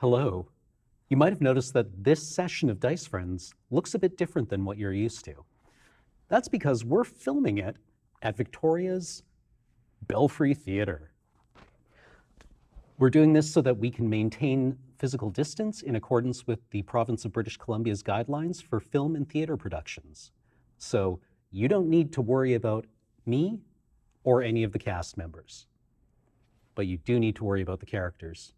Hello. You might have noticed that this session of Dice Friends looks a bit different than what you're used to. That's because we're filming it at Victoria's Belfry Theatre. We're doing this so that we can maintain physical distance in accordance with the province of British Columbia's guidelines for film and theater productions. So you don't need to worry about me or any of the cast members, but you do need to worry about the characters.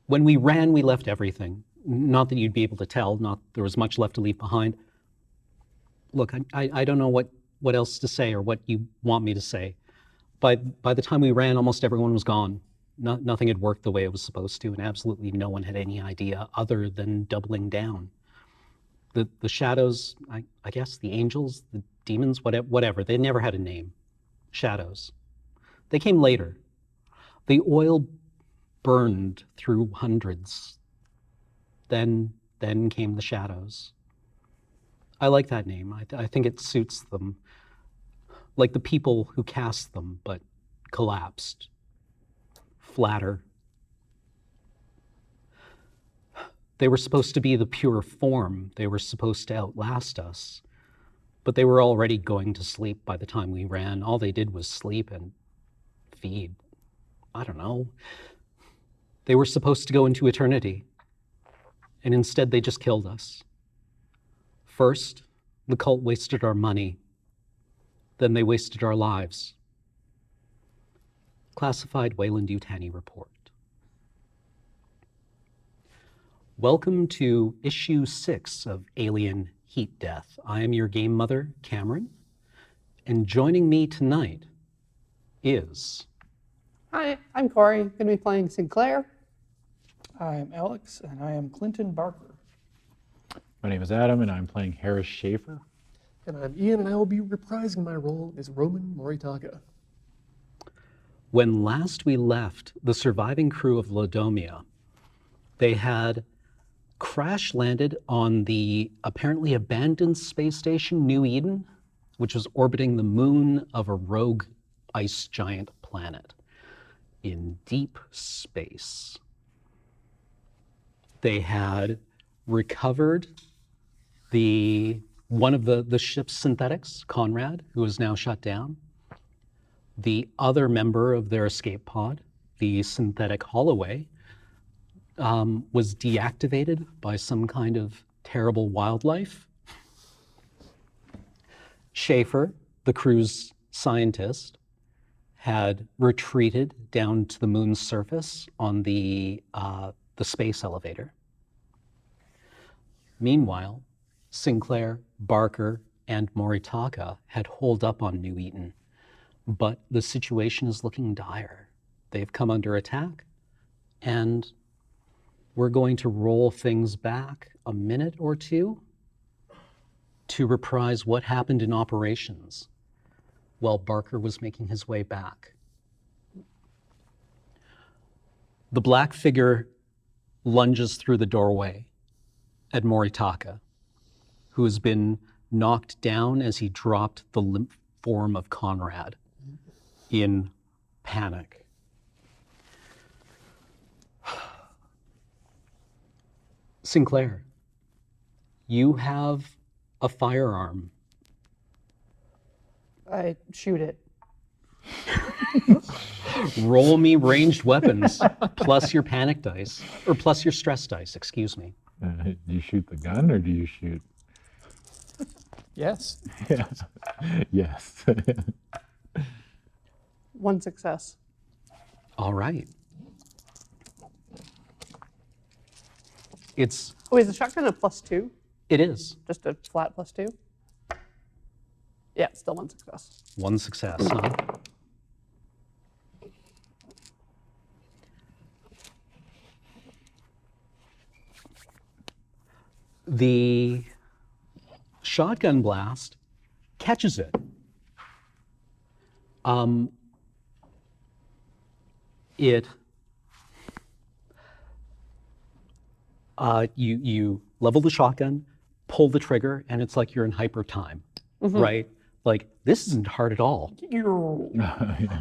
When we ran, we left everything. Not that you'd be able to tell, not there was much left to leave behind. Look, I don't know what else to say or what you want me to say. By the time we ran, almost everyone was gone. Nothing had worked the way it was supposed to, and absolutely no one had any idea other than doubling down. The shadows, I guess, the angels, the demons, whatever, they never had a name. Shadows. They came later. The oil burned through hundreds. Then came the shadows. I like that name. I think it suits them. Like the people who cast them, but collapsed. Flatter. They were supposed to be the pure form. They were supposed to outlast us. But they were already going to sleep by the time we ran. All they did was sleep and feed. I don't know. They were supposed to go into eternity, and instead they just killed us. First, the cult wasted our money. Then they wasted our lives. Classified Wayland-Yutani report. Welcome to issue 6 of Alien Heat Death. I am your game mother, Cameron, and joining me tonight is... Hi, I'm Corey. I'm going to be playing Sinclair. I'm Alex, and I am Clinton Barker. My name is Adam, and I'm playing Harris Schaefer. And I'm Ian, and I will be reprising my role as Roman Moritaka. When last we left the surviving crew of Laudomia, they had crash-landed on the apparently abandoned space station New Eden, which was orbiting the moon of a rogue ice giant planet in deep space. They had recovered one of the ship's synthetics, Conrad, who is now shut down. The other member of their escape pod, the synthetic Holloway, was deactivated by some kind of terrible wildlife. Schaefer, the crew's scientist, had retreated down to the moon's surface on the space elevator. Meanwhile, Sinclair, Barker, and Moritaka had holed up on New Eden, but the situation is looking dire. They've come under attack, and we're going to roll things back a minute or two to reprise what happened in operations while Barker was making his way back. The black figure lunges through the doorway at Moritaka, who has been knocked down as he dropped the limp form of Conrad in panic. Sinclair, you have a firearm I shoot it. Roll me ranged weapons plus your panic dice, or plus your stress dice, excuse me. Do you shoot the gun or do you shoot? Yes. Yeah. Yes. 1 success. All right. It's, Oh, is the shotgun a +2? it is. Just a flat +2? Yeah, still 1 success. 1 success, huh? The shotgun blast catches it. You level the shotgun, pull the trigger, and it's like you're in hyper time, right? Like, this isn't hard at all.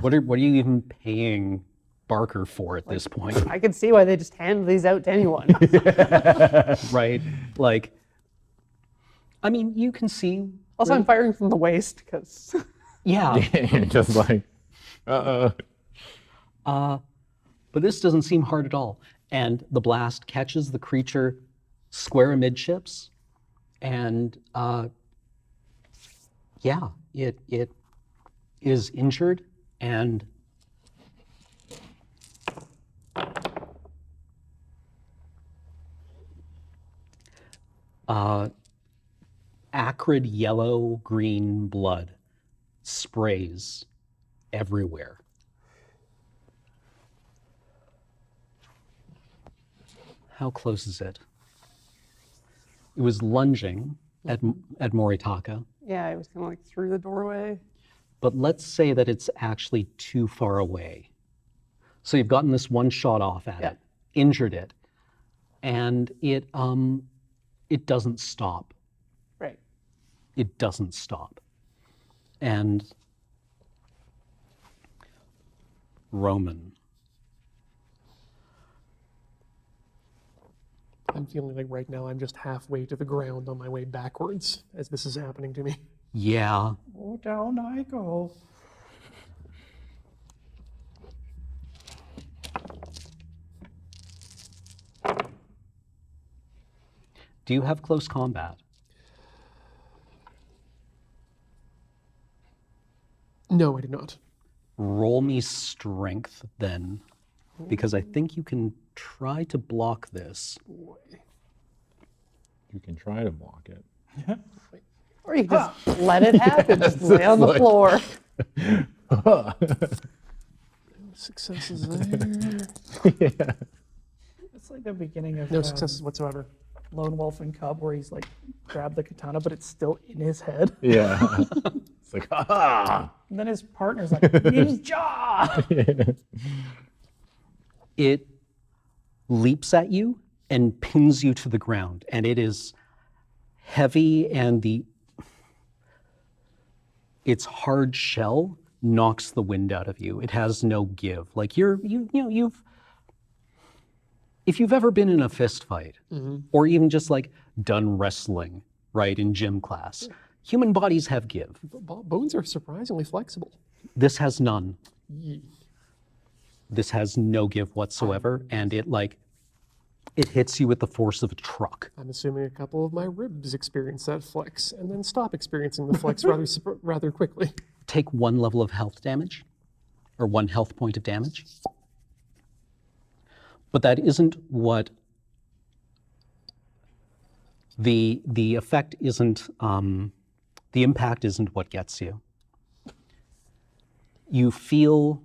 What are you even paying Barker for at this point, I can see why they just hand these out to anyone. right? Like, I mean, you can see, Also, I'm firing from the waist because yeah, You're just like, uh-oh. but this doesn't seem hard at all. And the blast catches the creature square amidships, and yeah, it is injured and acrid yellow-green blood sprays everywhere. How close is it? It was lunging at Moritaka, yeah, I was kind of like through the doorway. but let's say that it's actually too far away. So you've gotten this one shot off at Yeah. it, injured it, and it doesn't stop. Right. It doesn't stop. And Roman, I'm feeling like right now I'm just halfway to the ground on my way backwards as this is happening to me. yeah, Oh, down I go. do you have close combat? No, I do not. Roll me strength then, because I think you can try to block this. You can try to block it. Or you can just let it happen, just lay on the floor. Successes there. It's like the beginning of No successes whatsoever. Lone Wolf and Cub, where he's like grabbed the katana, but it's still in his head. Yeah. It's like, ah! And then his partner's like, ninja! It leaps at you and pins you to the ground, and it is heavy, and its hard shell knocks the wind out of you. It has no give. Like if you've ever been in a fist fight, or even just like done wrestling, right, in gym class, human bodies have give. Bones are surprisingly flexible. This has none. This has no give whatsoever, and it hits you with the force of a truck. I'm assuming a couple of my ribs experience that flex and then stop experiencing the flex rather quickly. Take 1 level of health damage, or 1 health point of damage. But that isn't what the effect isn't. The impact isn't what gets you. You feel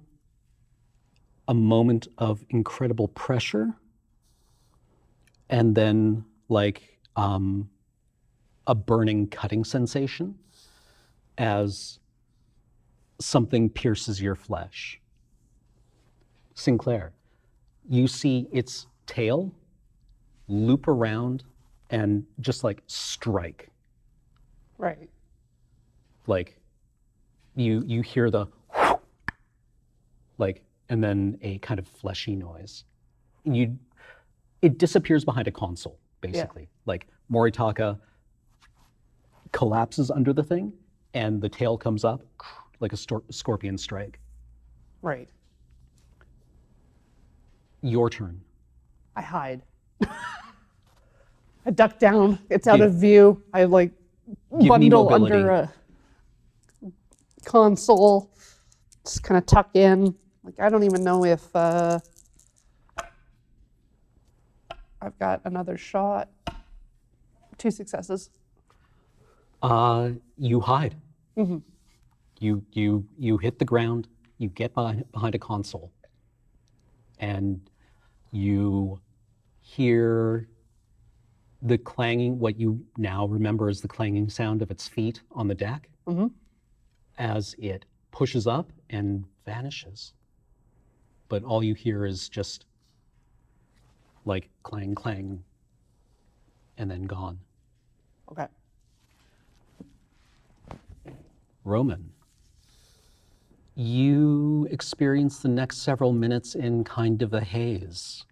a moment of incredible pressure, and then like a burning, cutting sensation as something pierces your flesh. Sinclair, you see its tail loop around and just like strike. Right. Like you hear the like, and then a kind of fleshy noise. It disappears behind a console, basically. Like Moritaka collapses under the thing, and the tail comes up like a scorpion strike. Right. Your turn. I hide. I duck down. It's out Give- of view. I like me bundle mobility. under a console. Just kind of tuck in. Like I don't even know if I've got another shot. 2 successes. You hide. You hit the ground. You get behind a console, and you hear the clanging. What you now remember is the clanging sound of its feet on the deck as it pushes up and vanishes. But all you hear is just like clang, clang, and then gone. Okay. Roman, you experience the next several minutes in kind of a haze.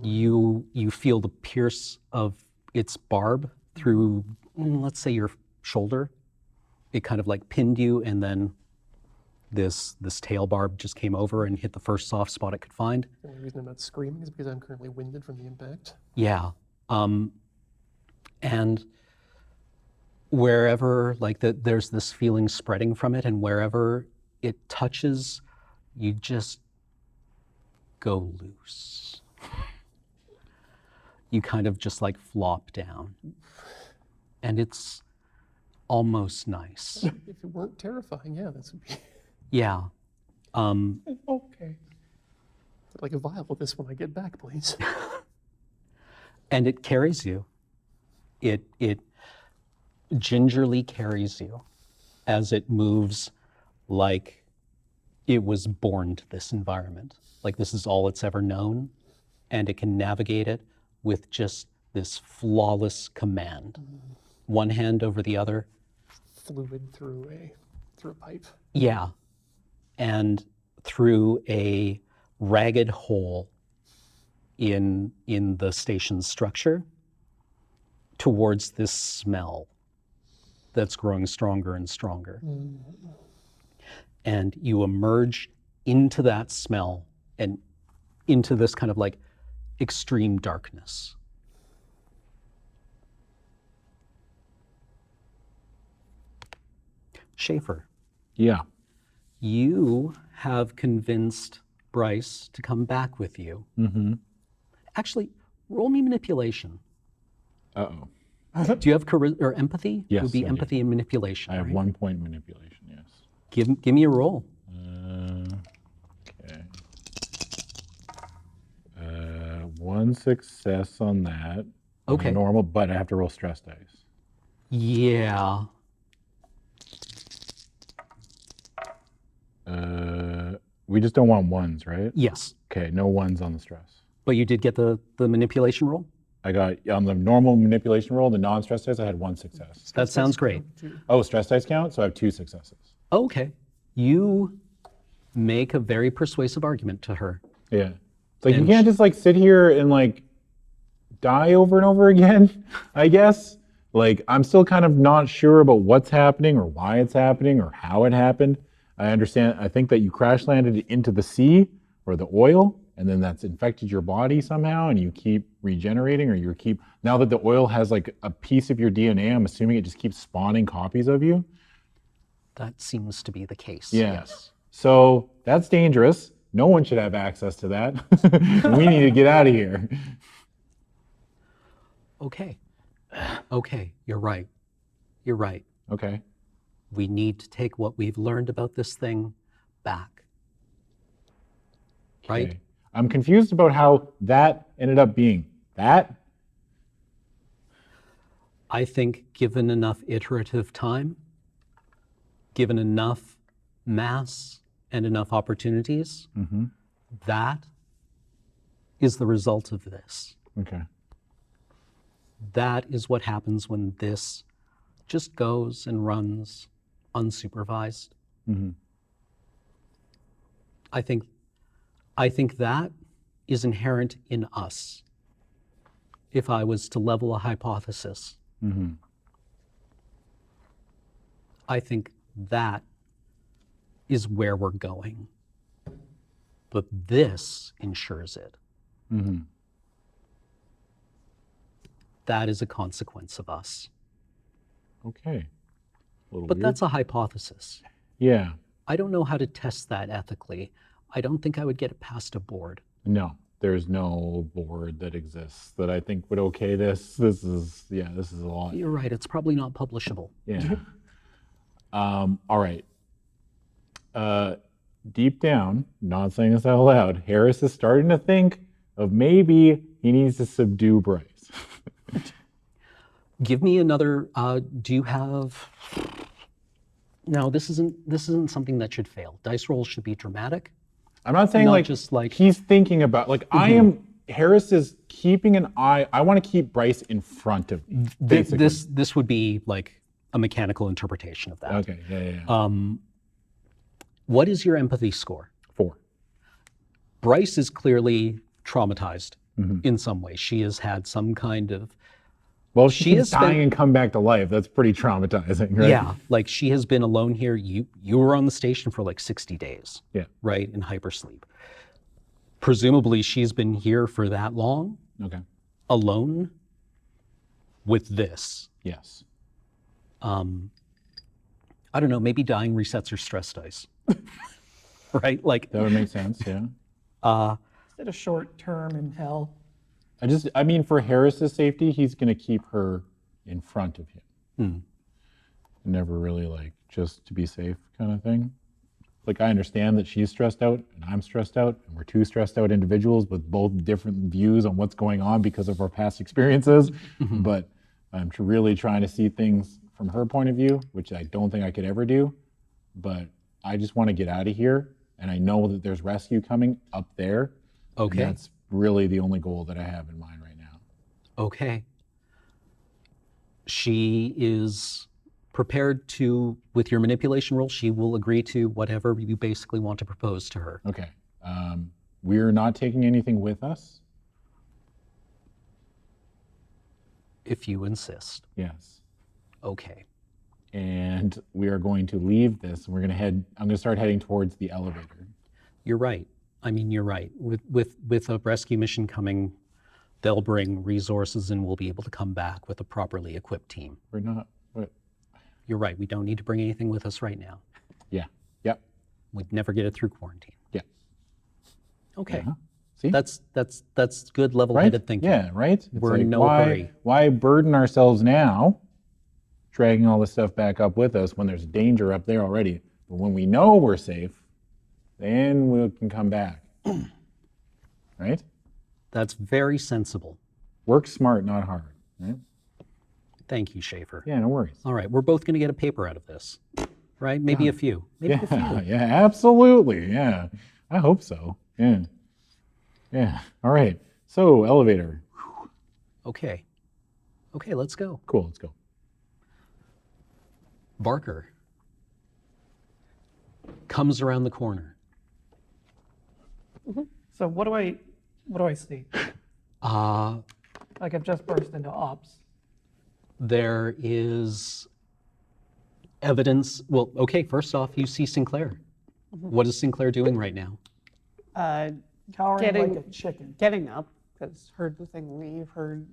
You feel the pierce of its barb through, let's say, your shoulder. It kind of like pinned you, and then this tail barb just came over and hit the first soft spot it could find. The only reason I'm not screaming is because I'm currently winded from the impact. Yeah. And wherever, there's this feeling spreading from it, and wherever it touches, you just go loose. You kind of just like flop down. And it's almost nice. If it weren't terrifying, yeah, this would be. Yeah. Okay. I'd like a vial of this when I get back, please. And it carries you. It gingerly carries you as it moves like it was born to this environment. Like this is all it's ever known, and it can navigate it with just this flawless command. One hand over the other. Fluid through a pipe. Yeah. And through a ragged hole in the station's structure towards this smell that's growing stronger and stronger. And you emerge into that smell and into this kind of like extreme darkness. Schaefer, Yeah. you have convinced Bryce to come back with you. Actually, roll me manipulation. Uh-oh. Do you have or empathy? Yes, It would be I do. empathy and manipulation. I have right? 1 point manipulation, yes. Give me a roll. Okay. 1 success on that. On Okay. Normal, but I have to roll stress dice. Yeah. We just don't want ones, right? Yes. Okay, no ones on the stress. But you did get the manipulation roll? I got, on the normal manipulation roll, the non-stress dice, I had 1 success. That sounds great. Oh, stress dice count? So I have 2 successes. Okay. You make a very persuasive argument to her. Yeah. It's like, you And can't just like sit here and like die over and over again, I guess. Like, I'm still kind of not sure about what's happening or why it's happening or how it happened. I understand, I think that you crash landed into the sea or the oil, and then that's infected your body somehow, and you keep regenerating, or you keep, now that the oil has like a piece of your DNA, I'm assuming it just keeps spawning copies of you. That seems to be the case. Yeah. Yes. So that's dangerous. No one should have access to that. We need to get out of here. Okay. Okay, you're right. You're right. Okay. We need to take what we've learned about this thing back. Right? Okay. I'm confused about how that ended up being that. I think given enough iterative time, given enough mass and enough opportunities, that is the result of this. Okay. That is what happens when this just goes and runs unsupervised. I think that is inherent in us. If I was to level a hypothesis, I think that is where we're going. But this ensures it. Mm-hmm. That is a consequence of us. Okay. A little But weird. that's a hypothesis. Yeah. I don't know how to test that ethically. I don't think I would get it past a board. No, there's no board that exists that I think would okay this. This is a lot. You're right, it's probably not publishable. Yeah. All right. Deep down, not saying this out loud, Harris is starting to think of maybe he needs to subdue Bryce. Give me another, do you have, no, this isn't something that should fail. Dice rolls should be dramatic. I'm not saying Not like just like- he's thinking about Harris is keeping an eye. I want to keep Bryce in front of me. Basically. This would be like a mechanical interpretation of that. Okay. Yeah. What is your empathy score? 4. Bryce is clearly traumatized Mm-hmm. in some way. She has had some kind of, Well, She she is has spent- dying and come back to life. That's pretty traumatizing, right? yeah, like she has been alone here. You were on the station for like 60 days, Yeah. right, in hypersleep. Presumably she's been here for that long, Okay. alone with this. Yes. I don't know, maybe dying resets her stress dice. Right? Like, That would make sense. Yeah. Instead of short term in hell. I mean, for Harris's safety, he's going to keep her in front of him. Never really like just to be safe kind of thing. Like, I understand that she's stressed out and I'm stressed out, and we're two stressed out individuals with both different views on what's going on because of our past experiences. But I'm really trying to see things from her point of view, which I don't think I could ever do. But I just want to get out of here. And I know that there's rescue coming up there. okay, And that's really the only goal that I have in mind right now. okay. She is prepared to, with your manipulation roll, she will agree to whatever you basically want to propose to her. Okay. We're not taking anything with us? If you insist. Yes. Okay. And we are going to leave this, and I'm going to start heading towards the elevator. You're right. I mean, you're right. With a rescue mission coming, they'll bring resources and we'll be able to come back with a properly equipped team. We're not, what? You're right. We don't need to bring anything with us right now. Yeah. Yep. We'd never get it through quarantine. Yeah. Okay. Uh-huh. See? That's good level-headed Right? thinking. Yeah, right? It's We're in no hurry. Why burden ourselves now, dragging all this stuff back up with us when there's danger up there already? But when we know we're safe, then we can come back. Right? That's very sensible. Work smart, not hard. Right? Thank you, Schaefer. Yeah, no worries. All right, we're both going to get a paper out of this, right? Maybe a few. Maybe a few. Yeah, absolutely. Yeah, I hope so. Yeah. Yeah. All right. So, elevator. Okay. Okay, let's go. Cool, let's go. Barker comes around the corner. So what do I see? Like I've just burst into ops. There is evidence. Well, okay, first off, you see Sinclair. What is Sinclair doing right now? Cowering Getting- like a chicken. Getting up, because heard the thing leave, heard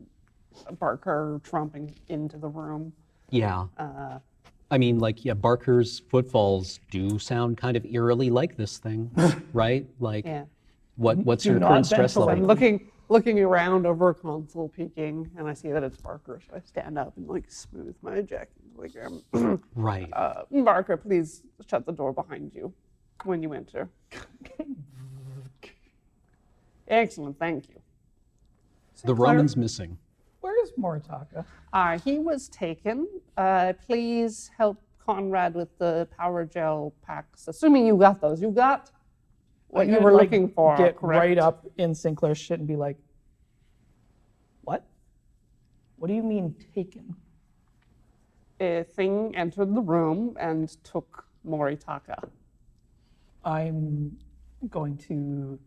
Barker tromping into the room. Yeah. I mean, like, yeah, Barker's footfalls do sound kind of eerily like this thing, right? Like, Yeah. what's Do your not current stress ventilate. level? I'm looking around over a console, peeking, and I see that it's Barker, so I stand up and like smooth my jacket. Like, Right. Barker, please shut the door behind you when you enter. Excellent, thank you. The Roman's missing. Where's Moritaka? He was taken. Please help Conrad with the power gel packs. Assuming you got those. You got what I'm you gonna, were like, looking for, Get correct? right up in Sinclair's shit and be like, what? What do you mean taken? A thing entered the room and took Moritaka. I'm going to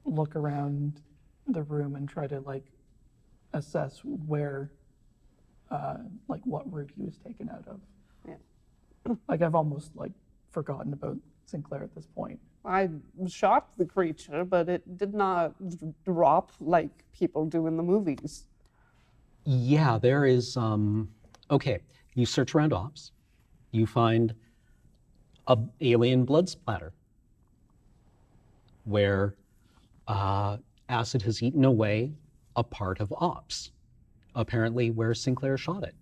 look around the room and try to like assess where, like what route he was taken out of. Yeah. Like I've almost like forgotten about Sinclair at this point. I shot the creature, but it did not drop like people do in the movies. Yeah, there is, okay, you search around ops, you find a alien blood splatter where acid has eaten away a part of ops, apparently where Sinclair shot it.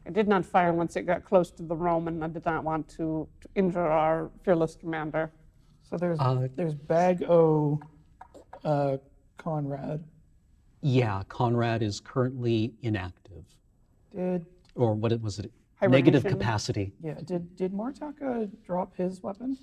I did not fire once it got close to the Roman. I did not want to injure our fearless commander. So there's Bag O, Conrad. Yeah, Conrad is currently inactive, Did or what was it? Negative Hibernation. capacity. did Martaka drop his weapon?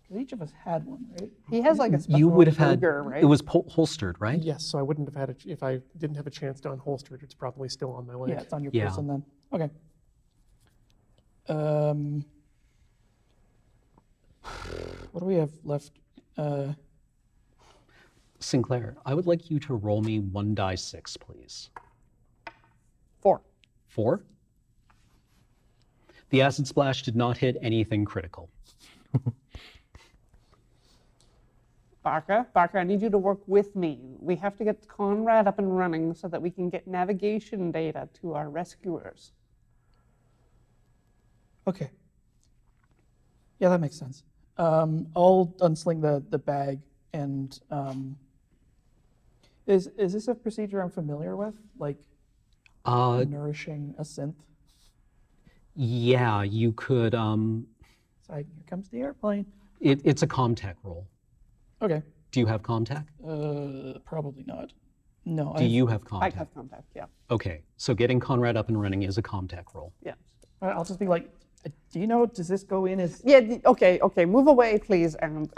Because each of us had one, right? He has like a special You would have had, Ruger, right? it was holstered, right? Yes, so I wouldn't have had it if I didn't have a chance to unholster it. It's probably still on my leg. Yeah, it's on your Yeah. person then. Okay. What do we have left? Sinclair, I would like you to roll me 1d6, please. 4. 4? The acid splash did not hit anything critical. Barker, I need you to work with me. We have to get Conrad up and running so that we can get navigation data to our rescuers. Okay. Yeah, that makes sense. I'll unsling the bag and is this a procedure I'm familiar with? Like nourishing a synth? Yeah, you could, It's like, here comes the airplane. it's a comtech roll. Okay. Do you have comtech? Probably not. No. Do you have I comtech? have contact, yeah. Okay, so getting Conrad up and running is a comtech roll. Yeah. I'll just be like, do you know, does this go in as... Yeah, okay, move away, please, and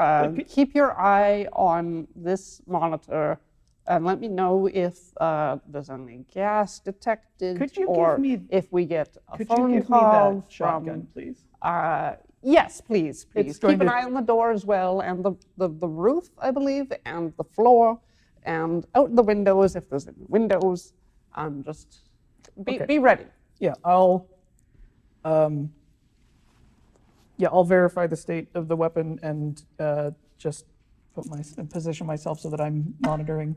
keep your eye on this monitor, and let me know if there's any gas detected, Could you or give me- if we get a Could you phone give me call that shotgun, please? Yes, please. It's Keep going an to- eye on the door as well, and the roof, I believe, and the floor, and out the windows if there's any windows. Just be ready. Yeah, I'll verify the state of the weapon and just position myself so that I'm monitoring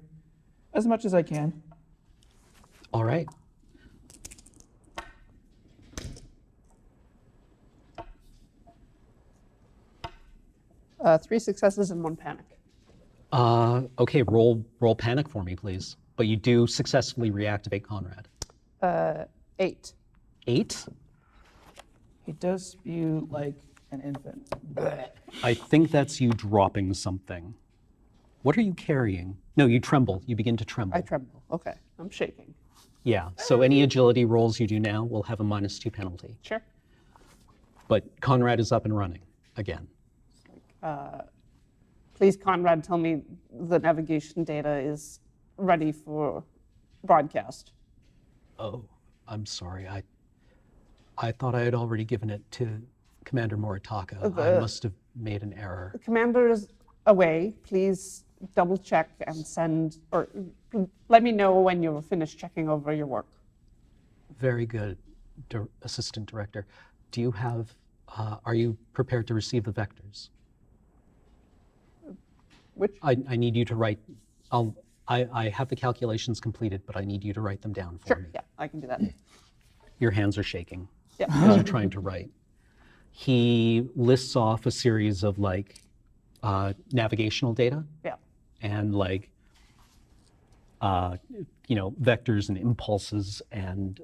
as much as I can. All right. Three successes and one panic. Okay, roll panic for me, please. But you do successfully reactivate Conrad. 8. 8? He does spew like an infant. I think that's you dropping something. What are you carrying? No, you tremble. You begin to tremble. I tremble. Okay, I'm shaking. Yeah, so any agility rolls you do now will have a -2 penalty. Sure. But Conrad is up and running again. Please, Conrad, tell me the navigation data is ready for broadcast. Oh, I'm sorry. I thought I had already given it to Commander Moritaka. I must have made an error. The commander is away. Please double check and send, or let me know when you're finished checking over your work. Very good, Assistant Director. Do you have, are you prepared to receive the vectors? Which? I need you to write, I have the calculations completed, but I need you to write them down for Sure, me. yeah, I can do that. Your hands are shaking Yeah. as you're trying to write. He lists off a series of like navigational data Yeah. and like, vectors and impulses and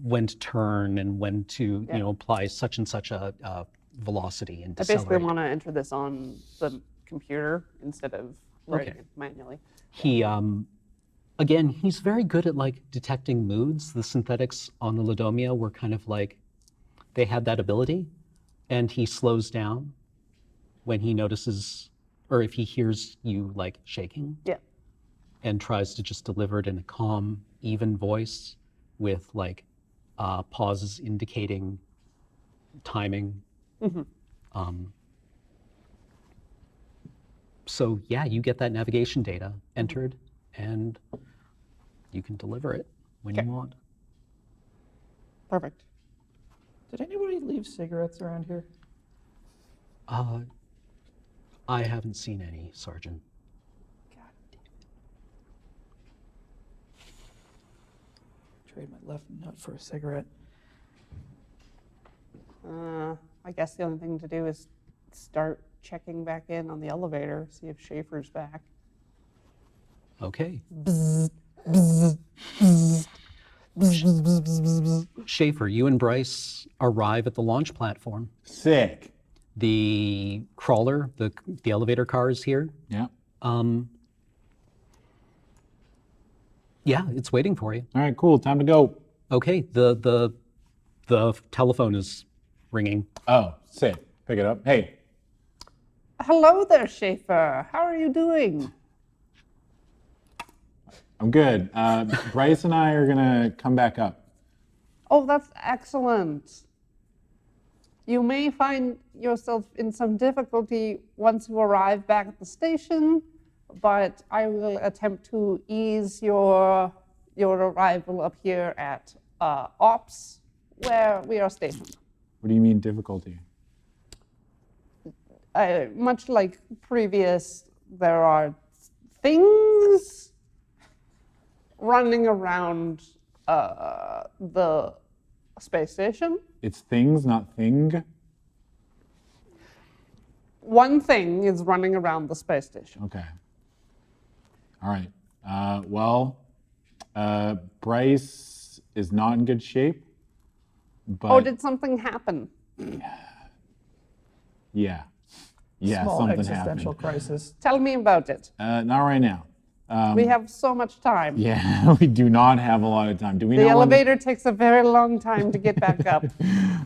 when to turn and when to, apply such and such a velocity and I basically decelerate. want to enter this on the computer instead of writing Okay. it manually. He, again, he's very good at like detecting moods. The synthetics on the Laudomia were kind of like, they had that ability, and he slows down when he notices, or if he hears you like shaking, Yeah. and tries to just deliver it in a calm, even voice with like pauses indicating timing. So yeah, you get that navigation data entered and you can deliver it. when you want. Perfect. Did anybody leave cigarettes around here? I haven't seen any, Sergeant. God damn it. Trade my left nut for a cigarette. I guess the only thing to do is start checking back in on the elevator, see if Schaefer's back. Okay. Schaefer, you and Bryce arrive at the launch platform. Sick. The crawler, the elevator car is here. Yeah. Yeah, it's waiting for you. All right, cool. Time to go. Okay, the telephone is ringing. Oh, sick. Pick it up. Hey, Hello there, Schaefer. How are you doing? I'm good. Bryce and I are gonna come back up. Oh, that's excellent. You may find yourself in some difficulty once you arrive back at the station, but I will attempt to ease your arrival up here at Ops, where we are stationed. What do you mean difficulty? Much like previous, there are things running around the space station. It's things, not thing. One thing is running around the space station. Okay. All right. Bryce is not in good shape. But Oh, did something happen? yeah, Small something existential happened. crisis. Tell me about it. Not right now. We have so much time. Yeah, we do not have a lot of time. Do we The know when elevator takes a very long time to get back up.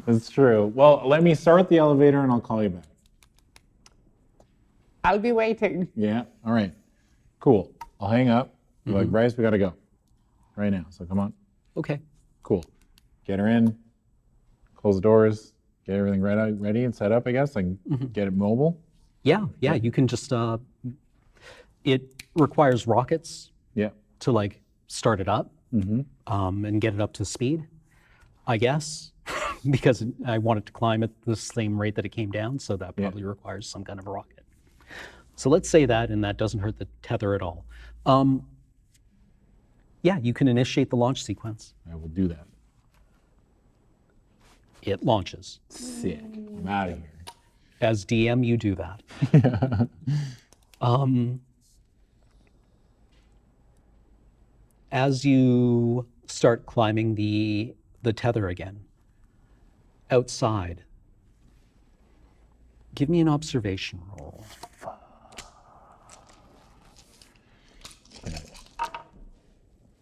That's true. Well, let me start the elevator and I'll call you back. I'll be waiting. Yeah. All right. Cool. I'll hang up. Be like, Bryce, we gotta go right now. So come on. Okay. Cool. Get her in. Close the doors. Get everything ready and set up. I guess like get it mobile. Yeah, you can just, it requires rockets Yeah. to like start it up and get it up to speed, I guess, because I want it to climb at the same rate that it came down, so that probably requires some kind of a rocket. So let's say that, and that doesn't hurt the tether at all. Yeah, you can initiate the launch sequence. I will do that. It launches. Sick. I'm out of here. As DM, you do that. As you start climbing the tether again, outside, give me an observation roll.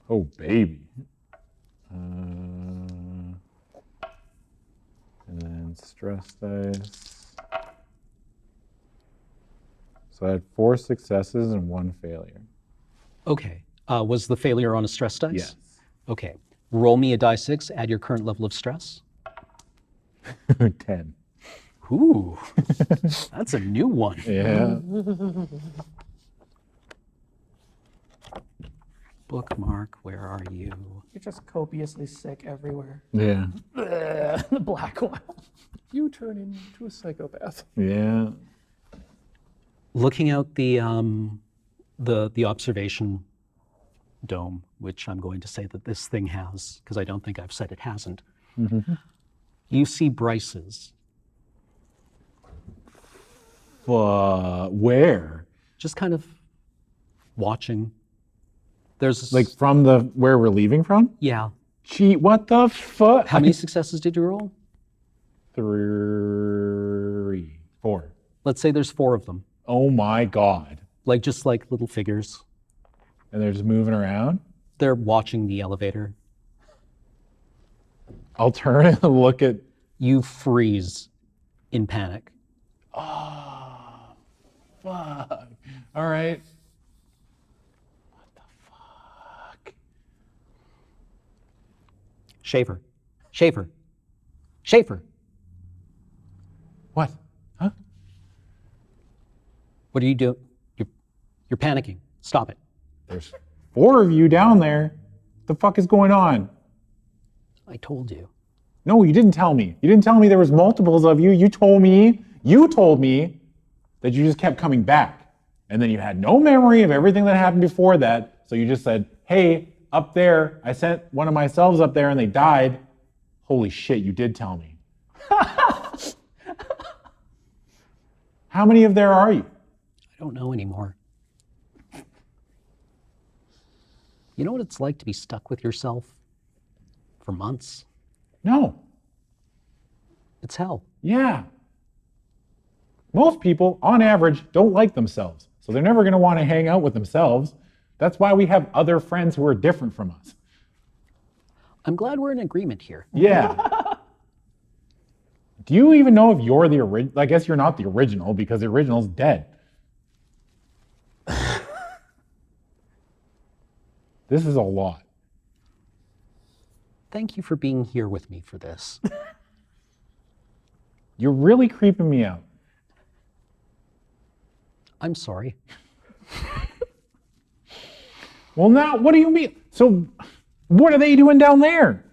Oh, baby. And then stress dice. So I had 4 successes and 1 failure. Okay. Was the failure on a stress dice? Yes. Okay. Roll me a die 6, add your current level of stress. 10. Ooh, that's a new one. Yeah. Bookmark, where are you? You're just copiously sick everywhere. Yeah. The black oil. You turn into a psychopath. Yeah. Looking out the observation dome, which I'm going to say that this thing has, because I don't think I've said it hasn't. You see Bryce's. Where? Just kind of watching. There's Like from where we're leaving from? yeah. Gee, what the fuck? How many successes did you roll? 3, 4. Let's say there's 4 of them. Oh my God. Like just like little figures. And they're just moving around? They're watching the elevator. I'll turn and look at. You freeze in panic. Oh, fuck. All right. What the fuck? Schaefer. What? Huh? What are you doing? You're panicking. Stop it. There's 4 of you down there. The fuck is going on? I told you. No, you didn't tell me. You didn't tell me there was multiples of you. You told me that you just kept coming back. And then you had no memory of everything that happened before that. So you just said, hey, up there, I sent one of my selves up there and they died. Holy shit, you did tell me. How many of there are you? I don't know anymore. You know what it's like to be stuck with yourself for months? No. It's hell. Yeah. Most people, on average, don't like themselves. So they're never going to want to hang out with themselves. That's why we have other friends who are different from us. I'm glad we're in agreement here. Yeah. Do you even know if you're the original? I guess you're not the original because the original's dead. This is a lot. Thank you for being here with me for this. You're really creeping me out. I'm sorry. Well, now, what do you mean? So, what are they doing down there?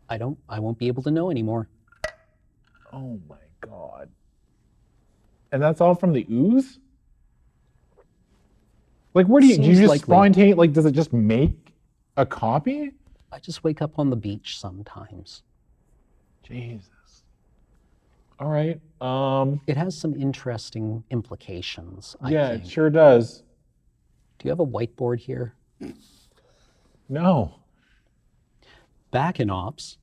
I won't be able to know anymore. Oh my God. And that's all from the ooze? Like, where do you Seems just likely. spontaneous, like, does it just make a copy? I just wake up on the beach sometimes. Jesus. All right. It has some interesting implications, I Yeah, think. it sure does. Do you have a whiteboard here? No. Back in ops.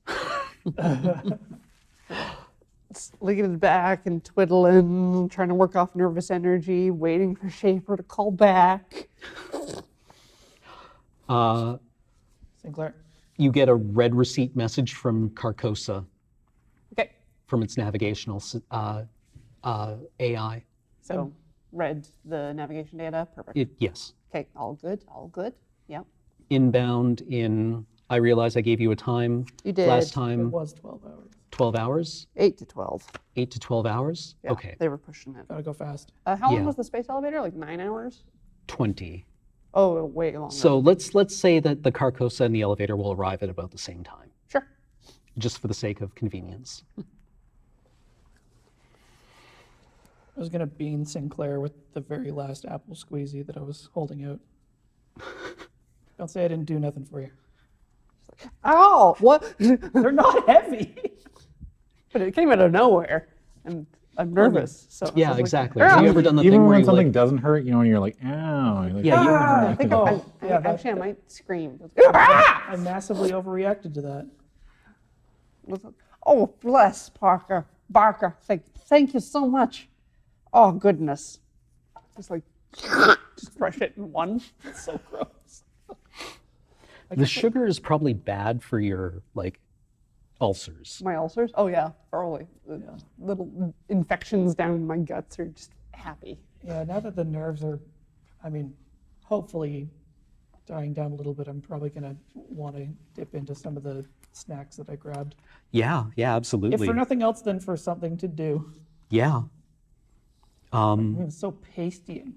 Leaning back and twiddling, trying to work off nervous energy, waiting for Schaefer to call back. Sinclair. You get a red receipt message from Carcosa Okay, from its navigational AI. so read the navigation data. Perfect. Yes. Okay, all good, all good. Yep. Inbound in, I realize I gave you a time. You did. Last It time, was 12 hours. 12 hours? 8 to 12. 8 to 12 hours? Yeah, Okay. they were pushing it. Gotta go fast. How long Yeah. was the space elevator? Like 9 hours? 20. Oh, way longer. So let's say that the Carcosa and the elevator will arrive at about the same time, Sure. just for the sake of convenience. I was gonna bean Sinclair with the very last apple squeezy that I was holding out. Don't say I didn't do nothing for you. Ow! What? They're not heavy. But it came out of nowhere, and I'm nervous. So it's Yeah, just like, exactly. "Ah!" Have you ever done the Even thing where when you something like, doesn't hurt, you know, and you're like, ow. You're like, Yeah, you- I think Oh, I yeah, that- actually I might scream. I massively overreacted to that. Oh, bless Parker. Barker, thank you so much. Oh, goodness. Just like, just crush it in one. It's so gross. the sugar is probably bad for your like ulcers. My ulcers? Oh, yeah, probably. The little infections down my guts are just happy. Yeah, now that the nerves are, I mean, hopefully dying down a little bit, I'm probably gonna want to dip into some of the snacks that I grabbed. Yeah, If absolutely. for nothing else, then for something to do. Yeah. It's so pasty and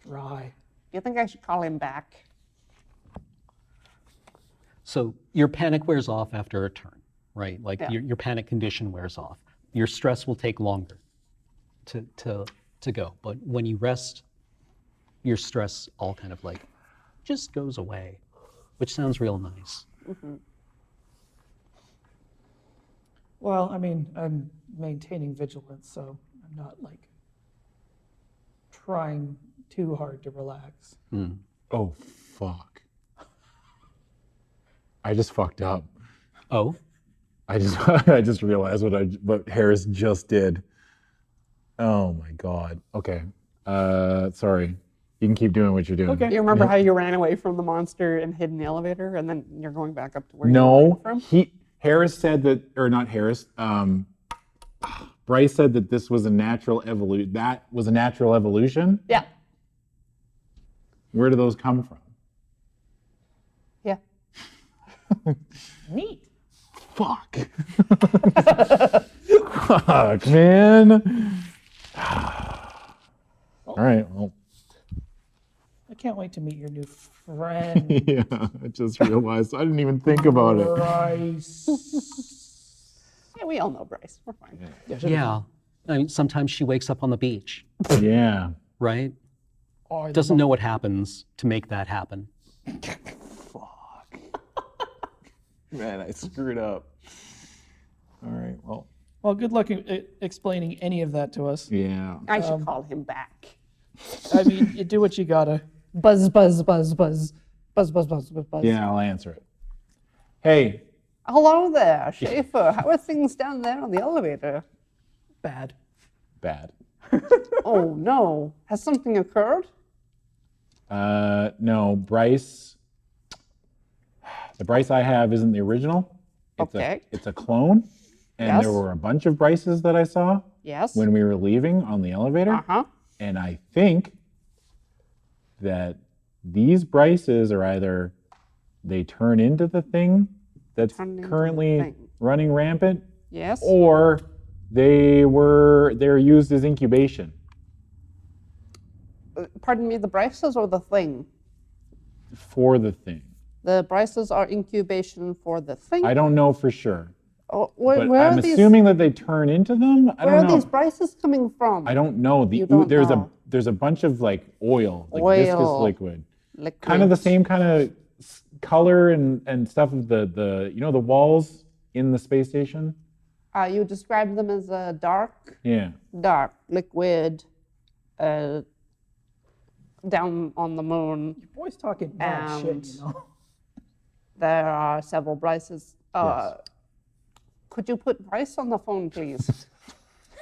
dry. Do you think I should call him back? So your panic wears off after a turn, right? Like Yeah. your panic condition wears off. Your stress will take longer to go. But when you rest, your stress all kind of like just goes away, which sounds real nice. Well, I mean, I'm maintaining vigilance, so I'm not like trying too hard to relax. oh, fuck. I just fucked up. Oh, I just realized what Harris just did. Oh my God. Okay. Sorry. You can keep doing what you're doing. Okay. You remember how you ran away from the monster and hid in the elevator, and then you're going back up to where you were No, from? Harris said that, or not Harris. Bryce said that this was a natural evolution. That was a natural evolution. Yeah. Where do those come from? Yeah. Neat. Fuck. Fuck, man. All right. Well, I can't wait to meet your new friend. Yeah, I just realized. I didn't even think about it. Bryce. Yeah, we all know Bryce. We're fine. Yeah. I mean, sometimes she wakes up on the beach, Yeah. right? Oh, Doesn't know what happens to make that happen. Man, I screwed up. All right, well. Well, good luck explaining any of that to us. Yeah. I should call him back. I mean, you do what you gotta. Buzz, buzz, buzz, buzz. Buzz, buzz, buzz, buzz, buzz. Yeah, I'll answer it. Hey. Hello there, Schaefer. How are things down there on the elevator? Bad. Bad. Oh, no. Has something occurred? No, Bryce. The Bryce I have isn't the original. Okay. It's a clone. And there Yes. were a bunch of Bryces that I saw Yes. when we were leaving on the elevator. Uh-huh. And I think that these Bryces are either they turn into the thing that's Turn into the currently thing. running rampant, Yes. or they're used as incubation Pardon me, the Bryces or the thing? for the thing. The Bryces are incubation for the thing. I don't know for sure, Oh, but where I'm are these? assuming that they turn into them. I Where don't are know. these Bryces coming from? I don't know. You don't know. There's a bunch of like oil, like viscous Oil. liquid, Liquid. kind of the same kind of color and stuff of the the walls in the space station. You described them as dark Yeah. liquid, down on the moon. Your boy's talking mad shit, And- you know. There are several Bryces. Yes. Could you put Bryce on the phone, please?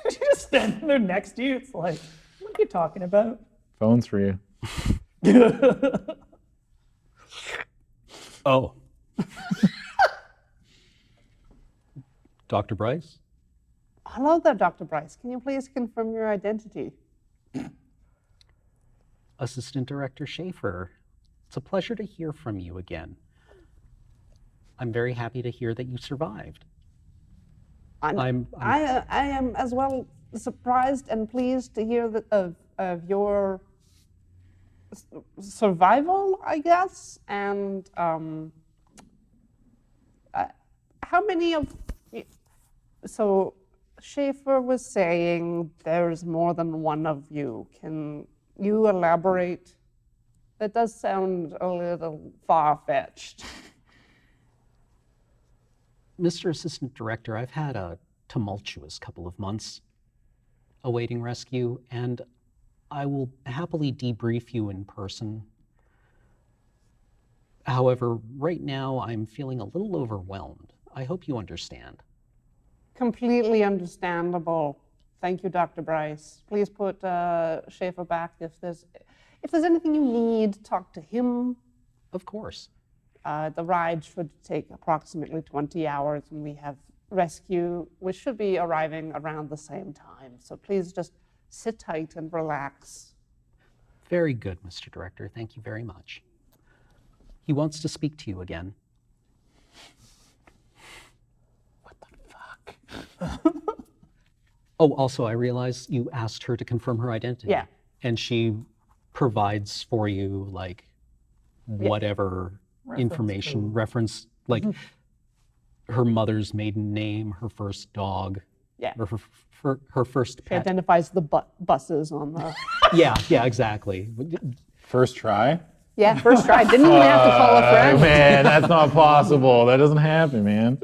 You just stand there next to you. It's like, what are you talking about? Phones for you. Oh. Dr. Bryce? Hello there, Dr. Bryce. Can you please confirm your identity? Assistant Director Schaefer. It's a pleasure to hear from you again. I'm very happy to hear that you survived. I am as well surprised and pleased to hear that of your survival, I guess. And how many of so Schaefer was saying there's more than one of you. Can you elaborate? That does sound a little far-fetched. Mr. Assistant Director, I've had a tumultuous couple of months awaiting rescue, and I will happily debrief you in person. However, right now I'm feeling a little overwhelmed. I hope you understand. Completely understandable. Thank you, Dr. Bryce. Please put Schaefer back if there's anything you need. Talk to him. Of course. The ride should take approximately 20 hours, and we have rescue, which should be arriving around the same time. So please just sit tight and relax. Very good, Mr. Director. Thank you very much. He wants to speak to you again. What the fuck? Oh, also, I realize you asked her to confirm her identity. Yeah. And she provides for you, like, whatever information, reference, like her mother's maiden name, her first dog, Yeah. or her first She pet. identifies the buses on the. Yeah, exactly. First try? Yeah, first try. Didn't even have to call a friend. Man, that's not possible. That doesn't happen, man.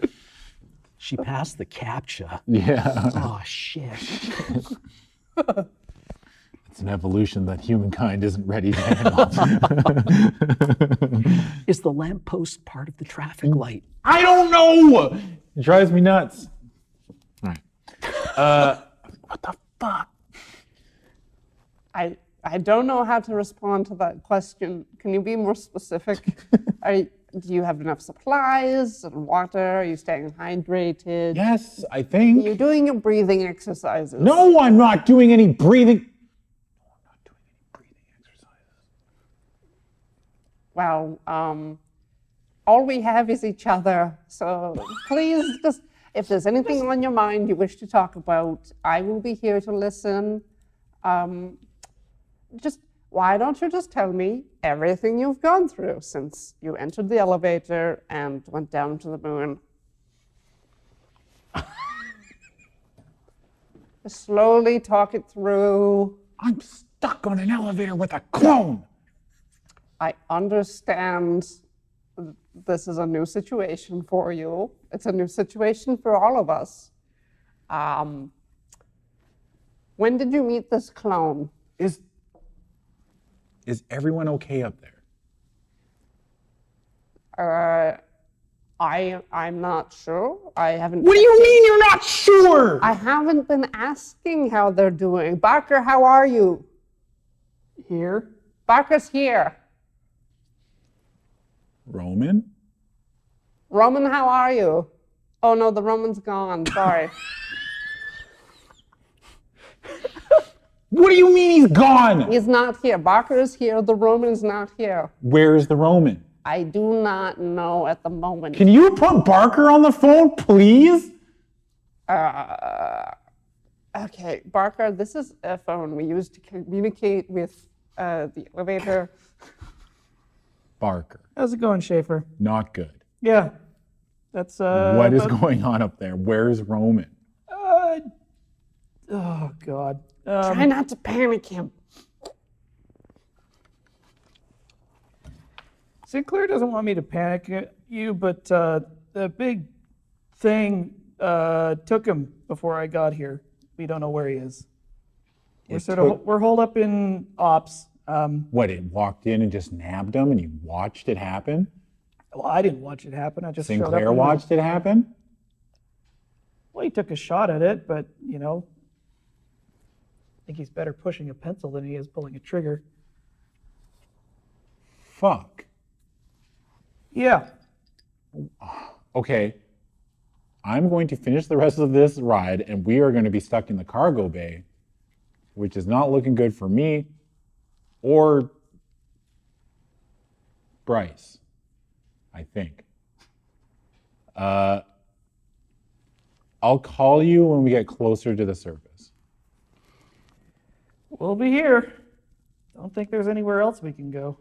She passed the CAPTCHA. Yeah. Oh, shit. It's an evolution that humankind isn't ready to handle. Is the lamppost part of the traffic light? I don't know! It drives me nuts. All right. What the fuck? I don't know how to respond to that question. Can you be more specific? Do you have enough supplies and water? Are you staying hydrated? Yes, I Are think. you doing your breathing exercises? No, I'm not doing any breathing. Well, all we have is each other. So please, just if there's anything on your mind you wish to talk about, I will be here to listen. Just why don't you just tell me everything you've gone through since you entered the elevator and went down to the moon? Just slowly talk it through. I'm stuck on an elevator with a clone. I understand this is a new situation for you. It's a new situation for all of us. When did you meet this clone? Is everyone okay up there? I'm not sure. I haven't. What do you mean you're not sure? I haven't been asking how they're doing. Barker, how are you? Here? Barker's here. Roman? Roman, how are you? Oh no, the Roman's gone. Sorry. What do you mean he's gone? He's not here. Barker is here. The Roman is not here. Where's the Roman? I do not know at the moment. Can you put Barker on the phone, please? Okay, Barker, this is a phone we use to communicate with the elevator. Barker. How's it going, Schaefer? Not good. Yeah. That's What is going on up there? Where's Roman? Oh God. Try not to panic him. Sinclair doesn't want me to panic you, but the big thing took him before I got here. We don't know where he is. We're holed up in ops. What, it walked in and just nabbed him and you watched it happen? Well, I didn't watch it happen. I just showed up. Sinclair watched it happen? Well, he took a shot at it, but you know, I think he's better pushing a pencil than he is pulling a trigger. Fuck. Yeah. Okay. I'm going to finish the rest of this ride and we are going to be stuck in the cargo bay, which is not looking good for me or Bryce, I think. I'll call you when we get closer to the surface. We'll be here. Don't think there's anywhere else we can go.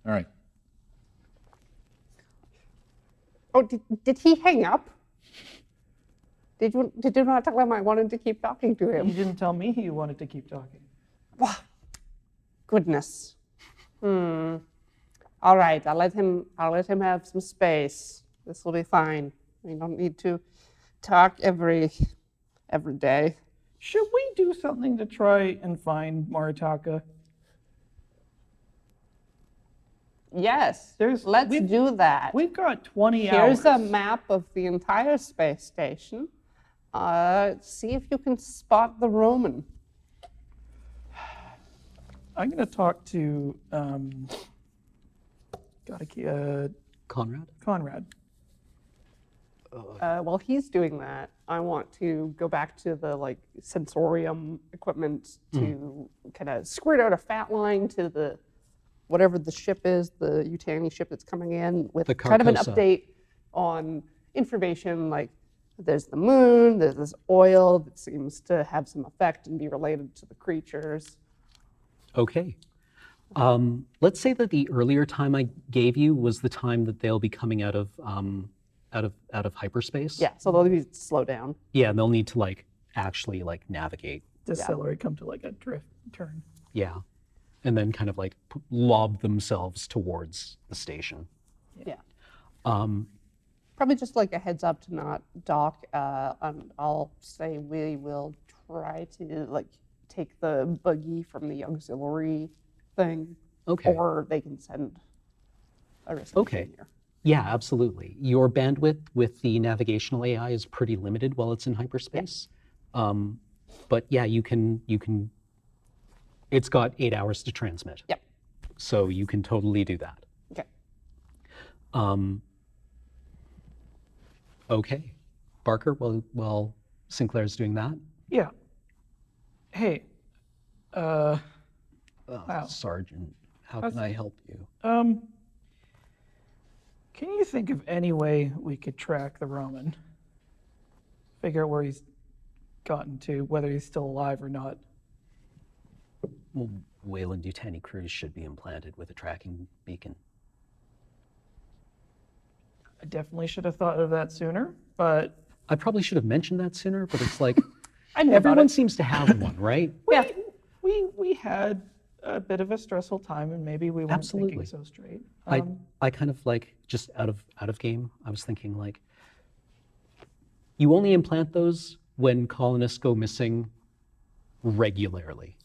All right. Oh, did he hang up? Did you not tell him I wanted to keep talking to You him? didn't tell me you wanted to keep talking. Goodness. All right, I'll let him have some space. This will be fine. We don't need to talk every day. Should we do something to try and find Maritaka? Yes, There's- let's we've- do that. We've got 20 hours. Here's a map of the entire space station. See if you can spot the Roman. I'm going to talk to Conrad? Conrad. While he's doing that, I want to go back to the sensorium equipment to kind of squirt out a fat line to the whatever the ship is, the Utani ship that's coming in, with The kind of an Carcosa. update on information like there's the moon, there's this oil that seems to have some effect and be related to the creatures. Okay. Let's say that the earlier time I gave you was the time that they'll be coming out of hyperspace. Yeah, so they'll need to slow down. Yeah, and they'll need to actually navigate. Decelerate, come to like a drift turn. Yeah. And then kind of lob themselves towards the station. Yeah. Probably just like a heads up to not dock. And I'll say we will try to take the buggy from the auxiliary thing. Okay. Or they can send a rescue Okay. team here. Yeah, absolutely. Your bandwidth with the navigational AI is pretty limited while it's in hyperspace. But yeah, you can. It's got 8 hours to transmit. Yep. So you can totally do that. Okay. Okay. Barker, while Sinclair's doing that. Yeah. Hey. Oh, Wow. Sergeant, how can I help you? Can you think of any way we could track the Roman? Figure out where he's gotten to, whether he's still alive or not. Well, Weyland-Yutani crews should be implanted with a tracking beacon. I definitely should have thought of that sooner, but I probably should have mentioned that sooner, but it's like I knew about everyone it. seems to have one, right? Yeah. We had a bit of a stressful time, and maybe we weren't thinking Absolutely. so straight. I kind of like just out of game. I was thinking like, you only implant those when colonists go missing regularly,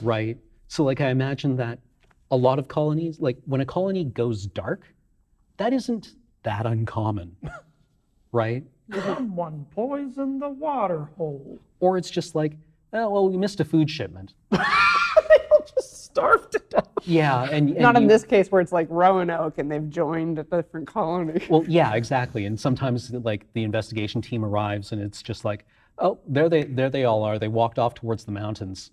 right? So like I imagine that a lot of colonies, like when a colony goes dark, that isn't that uncommon, right? Someone poisoned the water hole. Or it's just like, oh well, we missed a food shipment. Just starved to death. Yeah, and Not in you- this case where it's like Roanoke and they've joined a different colony. Well, yeah, exactly. And sometimes like the investigation team arrives and it's just like, oh, there they all are. They walked off towards the mountains.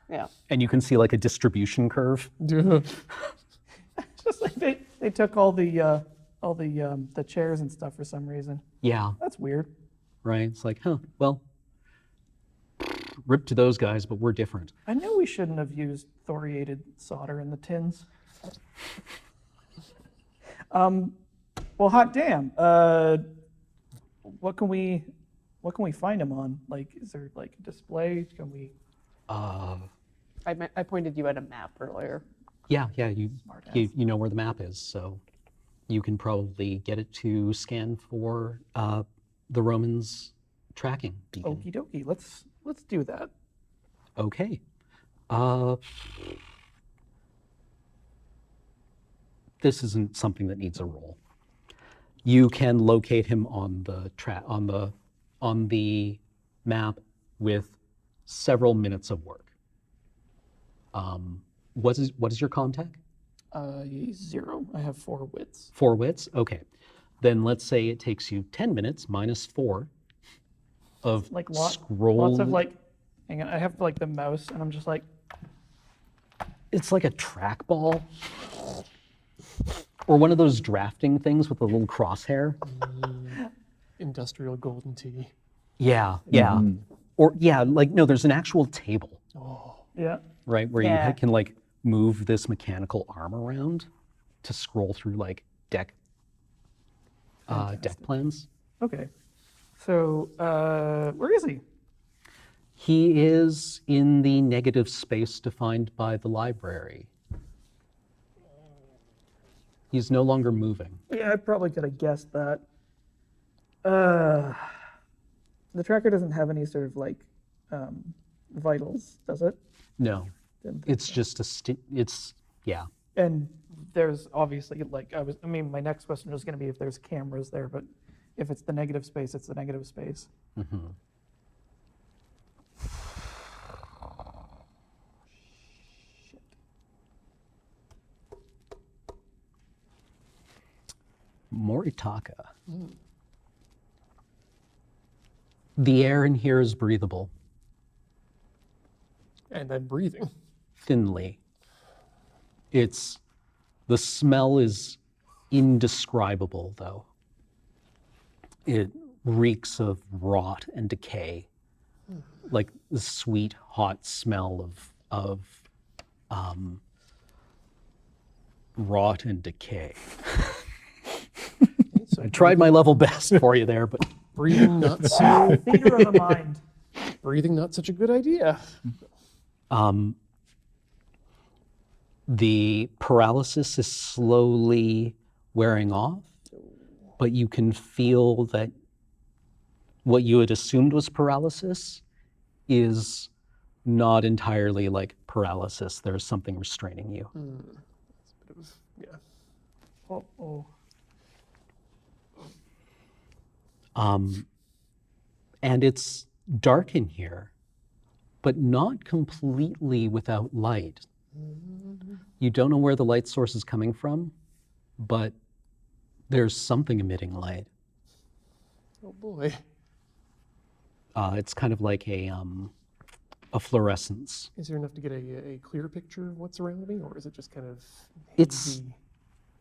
Yeah. And you can see like a distribution curve. It's just like they took all the chairs and stuff for some reason. Yeah, That's weird. right. It's like, huh, well, rip to those guys, but we're different. I knew we shouldn't have used thoriated solder in the tins. Well, hot damn. What can we find them on? Like, is there like a display? Can we? I pointed you at a map earlier. Yeah, you Smartass. you know where the map is, so you can probably get it to scan for the Romans' tracking beacon. Okie dokie. Let's do that. Okay. This isn't something that needs a roll. You can locate him on the map with several minutes of work. What is your contact? 0. I have 4 wits. 4 wits? Okay. Then let's say it takes you 10 minutes minus 4 of Like scroll. lots of like. Hang on. I have like the mouse, and I'm just like. It's like a trackball. Or one of those drafting things with a little crosshair. Industrial golden tea. Yeah. Or yeah, like no, there's an actual table, Yeah. right, where Yeah. you can like move this mechanical arm around to scroll through like deck plans. Okay. So where is he? He is in the negative space defined by the library. He's no longer moving. Yeah, I probably could have guessed that. The tracker doesn't have any sort of like vitals, does it? No, Didn't think it's just yeah. And there's obviously like my next question was going to be if there's cameras there, but if it's the negative space, it's the negative space. Mm-hmm. Moritaka. The air in here is breathable, And I'm breathing. thinly. The smell is indescribable, though. It reeks of rot and decay, like the sweet, hot smell of rot and decay. So I tried my level best for you there, but breathing not so Theater of the mind. breathing not such a good idea. the paralysis is slowly wearing off, but you can feel that what you had assumed was paralysis is not entirely like paralysis. There's something restraining you. Yeah. Oh. And it's dark in here, but not completely without light. You don't know where the light source is coming from, but there's something emitting light. Oh boy. It's kind of like a fluorescence. Is there enough to get a clear picture of what's around me, or is it just kind of It's hazy?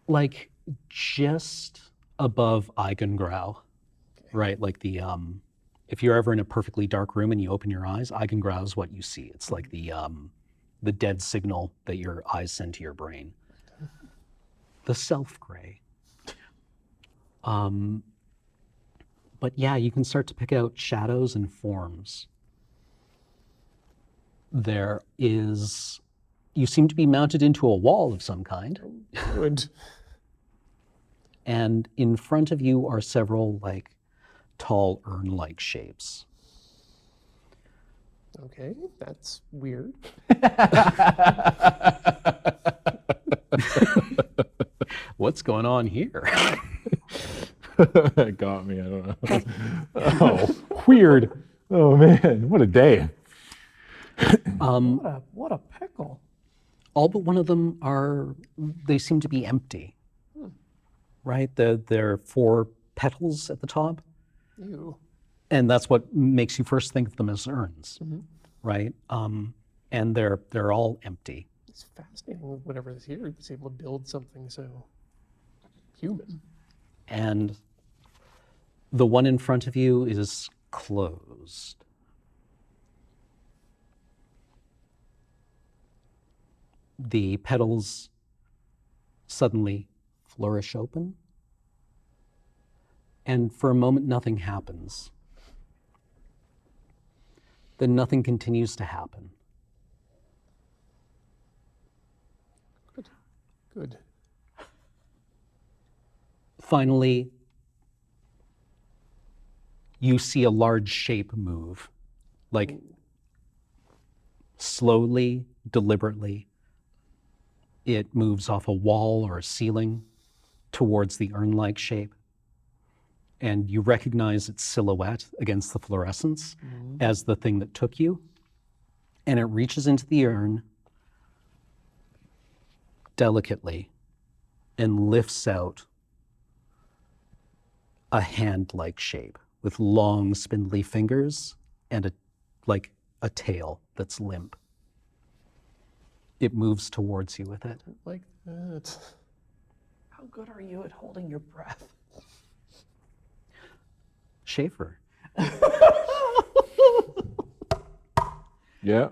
like just above Eigengrau, right? Like the if you're ever in a perfectly dark room and you open your eyes, Eigengrau is what you see. It's like the the dead signal that your eyes send to your brain. The self-gray. But yeah, you can start to pick out shadows and forms. You seem to be mounted into a wall of some kind. Good. And in front of you are several like tall urn-like shapes. Okay, that's weird. What's going on here? That got me. I don't know. Oh, weird. Oh man, what a day. What a pickle. All but one of them they seem to be empty. Right? There are 4 petals at the top. Ew. And that's what makes you first think of them as urns, right? And they're all empty. It's fascinating whatever is here was able to build something so human. And the one in front of you is closed. The petals suddenly flourish open, and for a moment nothing happens. Then nothing continues to happen. Good. Finally, you see a large shape move, like slowly, deliberately. It moves off a wall or a ceiling towards the urn-like shape. And you recognize its silhouette against the fluorescence as the thing that took you. And it reaches into the urn delicately and lifts out a hand-like shape with long, spindly fingers and a tail that's limp. It moves towards you with it. Like that. How good are you at holding your breath? Schaefer, Yeah.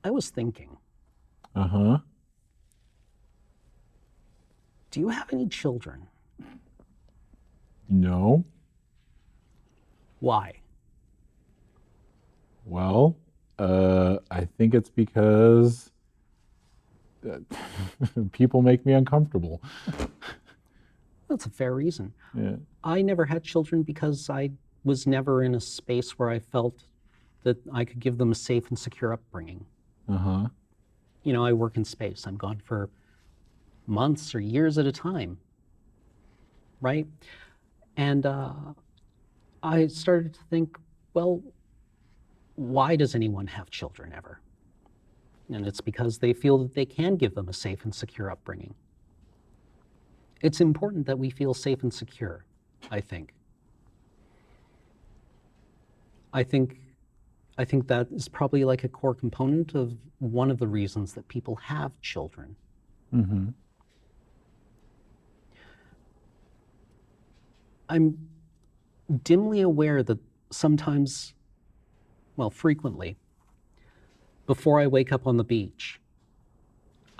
I was thinking, Uh-huh. do you have any children? No. Why? Well, I think it's because people make me uncomfortable. That's a fair reason. Yeah. I never had children because I was never in a space where I felt that I could give them a safe and secure upbringing. Uh-huh. You know, I work in space. I'm gone for months or years at a time, right? And I started to think, well, why does anyone have children ever? And it's because they feel that they can give them a safe and secure upbringing. It's important that we feel safe and secure, I think. I think that is probably like a core component of one of the reasons that people have children. Mm-hmm. I'm dimly aware that sometimes, well, frequently, before I wake up on the beach,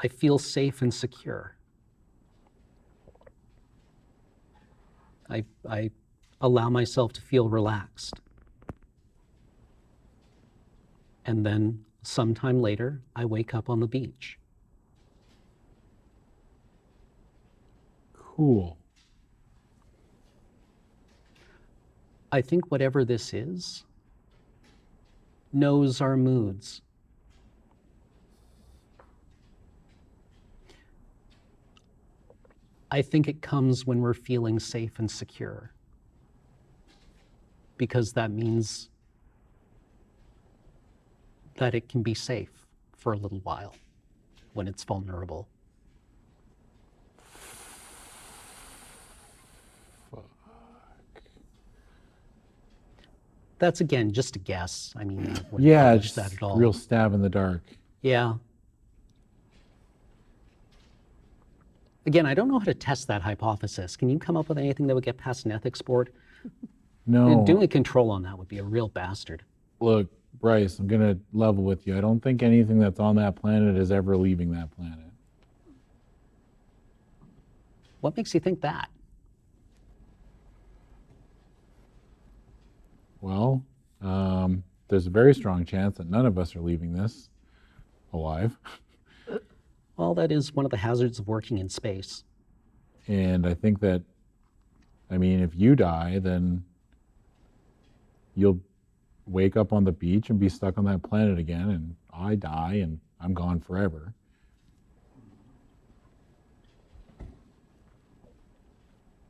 I feel safe and secure. I allow myself to feel relaxed. And then sometime later, I wake up on the beach. Cool. I think whatever this is knows our moods. I think it comes when we're feeling safe and secure, because that means that it can be safe for a little while when it's vulnerable. That's, again, just a guess. I mean, I wouldn't Yeah, publish it's that at all. real stab in the dark. Yeah. Again, I don't know how to test that hypothesis. Can you come up with anything that would get past an ethics board? No. Doing a control on that would be a real bastard. Look, Bryce, I'm gonna level with you. I don't think anything that's on that planet is ever leaving that planet. What makes you think that? Well, there's a very strong chance that none of us are leaving this alive. Well, that is one of the hazards of working in space. And I think that, I mean, if you die, then you'll wake up on the beach and be stuck on that planet again, and I die and I'm gone forever.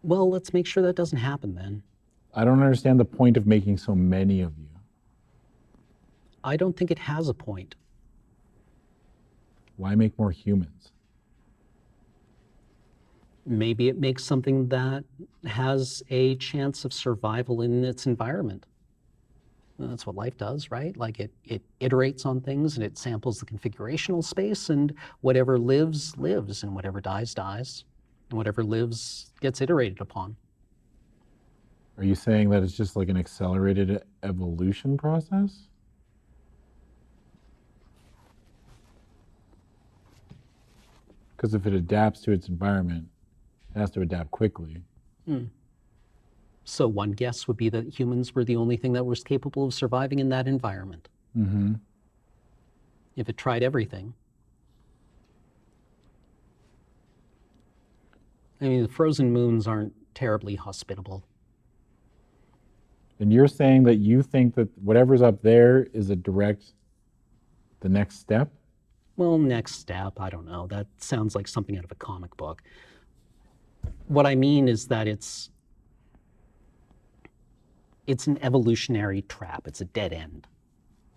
Well, let's make sure that doesn't happen then. I don't understand the point of making so many of you. I don't think it has a point. Why make more humans? Maybe it makes something that has a chance of survival in its environment. That's what life does, right? Like it iterates on things and it samples the configurational space, and whatever lives, lives, and whatever dies, dies, and whatever lives gets iterated upon. Are you saying that it's just like an accelerated evolution process? Because if it adapts to its environment, it has to adapt quickly. So one guess would be that humans were the only thing that was capable of surviving in that environment. Mm-hmm. If it tried everything. I mean, the frozen moons aren't terribly hospitable. And you're saying that you think that whatever's up there is the next step? Well, next step, I don't know. That sounds like something out of a comic book. What I mean is that it's an evolutionary trap. It's a dead end,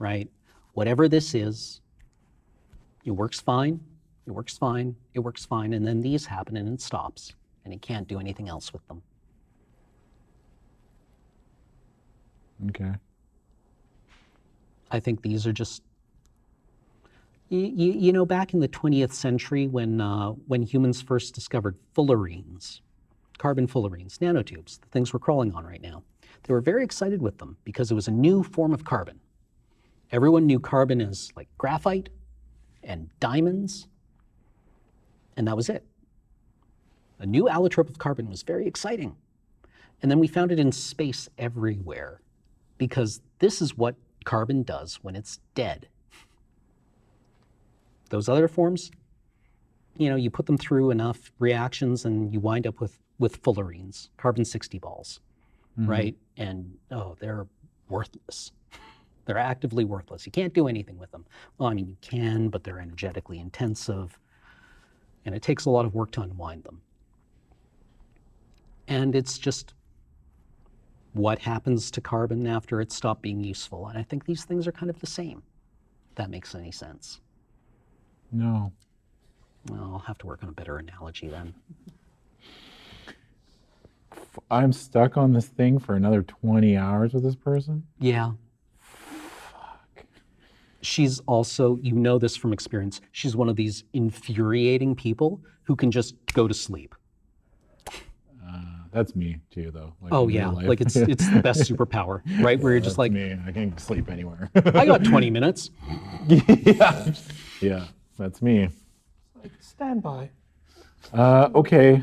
right? Whatever this is, it works fine, it works fine, it works fine, and then these happen and it stops, and it can't do anything else with them. Okay. I think these are just, you know, back in the 20th century when humans first discovered fullerenes, carbon fullerenes, nanotubes, the things we're crawling on right now, they were very excited with them because it was a new form of carbon. Everyone knew carbon as like graphite and diamonds, and that was it. A new allotrope of carbon was very exciting. And then we found it in space everywhere, because this is what carbon does when it's dead. Those other forms, you know, you put them through enough reactions and you wind up with fullerenes, carbon-60 balls, right? And, oh, they're worthless. They're actively worthless. You can't do anything with them. Well, I mean, you can, but they're energetically intensive, and it takes a lot of work to unwind them. And it's just what happens to carbon after it stopped being useful. And I think these things are kind of the same, if that makes any sense. No. Well, I'll have to work on a better analogy then. I'm stuck on this thing for another 20 hours with this person? Yeah. Fuck. She's also, you know this from experience, she's one of these infuriating people who can just go to sleep. That's me too, though. Like Oh in yeah, real life. like it's the best superpower, right? Where you're just That's like, me. I can sleep anywhere. I got 20 minutes. Yeah. Yeah, that's me. Like, stand by. Okay.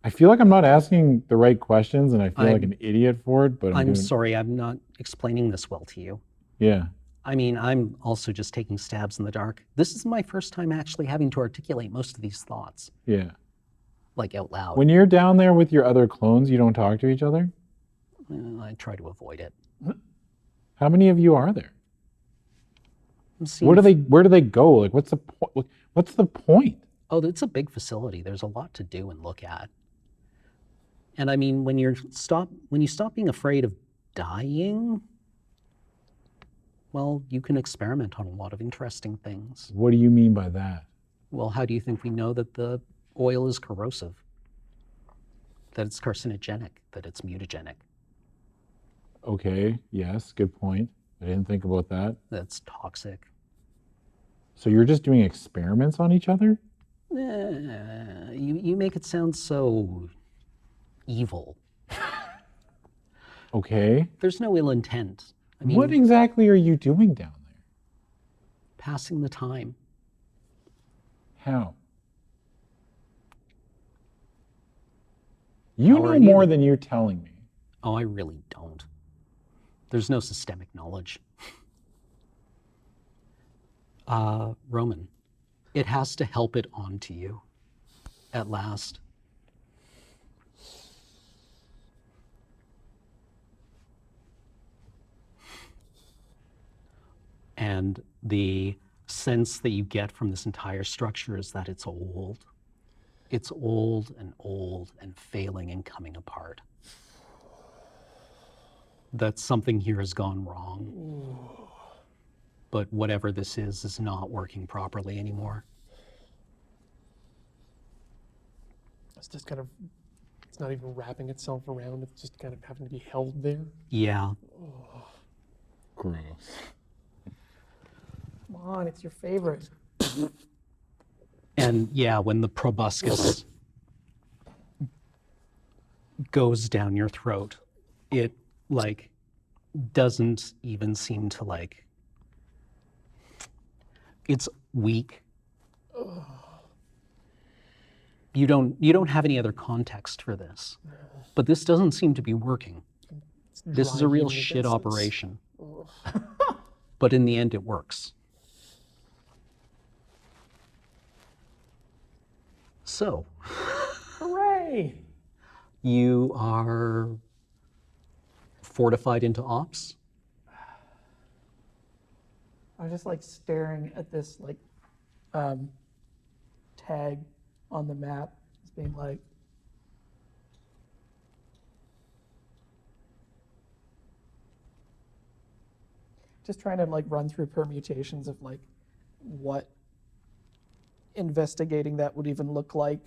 I feel like I'm not asking the right questions, and I feel like an idiot for it, but I'm sorry, I'm not explaining this well to you. Yeah. I mean, I'm also just taking stabs in the dark. This is my first time actually having to articulate most of these thoughts, Yeah. like out loud. When you're down there with your other clones, you don't talk to each other? I try to avoid it. How many of you are there? I'm seeing Where do they go? Like, what's the point? What's the point? Oh, it's a big facility. There's a lot to do and look at. And I mean, when you stop being afraid of dying, well, you can experiment on a lot of interesting things. What do you mean by that? Well, how do you think we know that the oil is corrosive? That it's carcinogenic, that it's mutagenic, Okay, yes, good point. I didn't think about that. that's toxic? So you're just doing experiments on each other? You make it sound so evil. Okay. There's no ill intent. I mean, What exactly are you doing down there? passing the time. How? You How know are you? more than you're telling me. Oh, I really don't. There's no systemic knowledge. Roman, it has to help it onto you at last. And the sense that you get from this entire structure is that it's old. It's old and failing and coming apart. That something here has gone wrong. But whatever this is not working properly anymore. It's just kind of, it's not even wrapping itself around. It's just kind of having to be held there. Yeah. Gross. Come on, it's your favorite. And yeah, when the proboscis goes down your throat, it like doesn't even seem to like, it's weak. You don't have any other context for this, but this doesn't seem to be working. It's This is a real driving shit against us. operation. But in the end, it works. So, Hooray! you are fortified into ops? I was just like staring at this like tag on the map, just being like, just trying to like run through permutations of like what investigating that would even look like,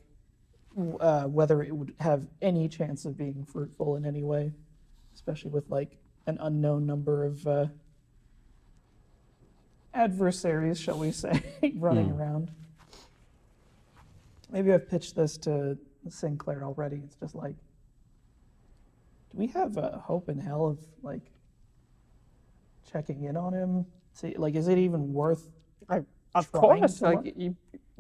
whether it would have any chance of being fruitful in any way, especially with like an unknown number of adversaries, shall we say, running around. Maybe I've pitched this to Sinclair already. It's just like, do we have a hope in hell of like checking in on him? See, like, is it even worth? Of trying course, to like you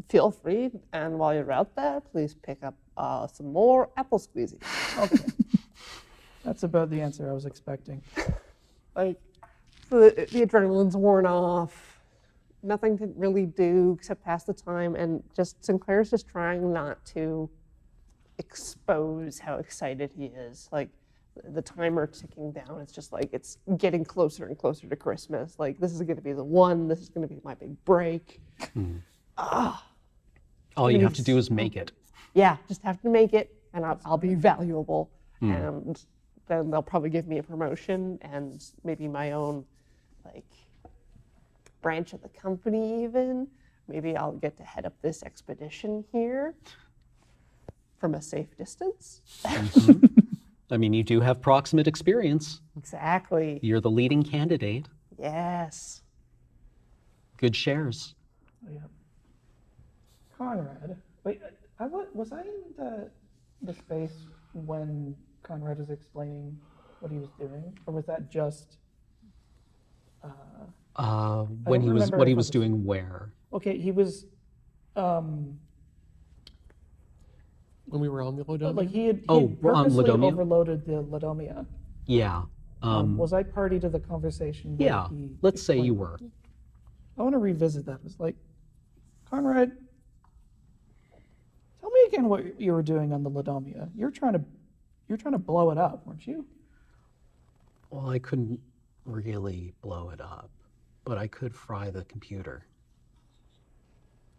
feel free, and while you're out there, please pick up some more apple squeezy. Okay, that's about the answer I was expecting. Like, so the adrenaline's worn off, nothing to really do except pass the time, and just Sinclair's just trying not to expose how excited he is. Like, the timer ticking down, it's just like it's getting closer and closer to Christmas. Like, this is going to be the one, this is going to be my big break. All you have to do is make it. Yeah, just have to make it, and I'll be valuable. And then they'll probably give me a promotion and maybe my own, like, branch of the company even. Maybe I'll get to head up this expedition here from a safe distance. I mean, you do have proximate experience. Exactly. You're the leading candidate. Yes. Good shares. Oh, yeah. Conrad, wait, was I in the space when Conrad was explaining what he was doing, or was that just? When he was remember what he if I was was- doing where? Okay, he was. When we were on the Laudomia? Like he had Oh, purposely Laudomia? overloaded the Laudomia. Yeah. Was I party to the conversation? Where Yeah. he Let's say you explained- were. I want to revisit that. It's like, Conrad, tell me again what you were doing on the Laudomia. You're trying to blow it up, weren't you? Well, I couldn't really blow it up, but I could fry the computer.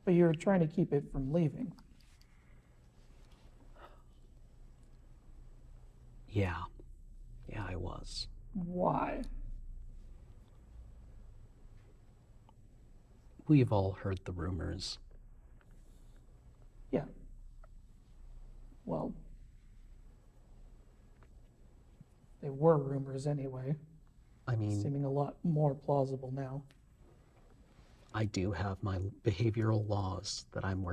But you were trying to keep it from leaving. Yeah. Yeah, I was. Why? We've all heard the rumors. Yeah. Well, they were rumors anyway, I mean, seeming a lot more plausible now. I do have my behavioral laws that I'm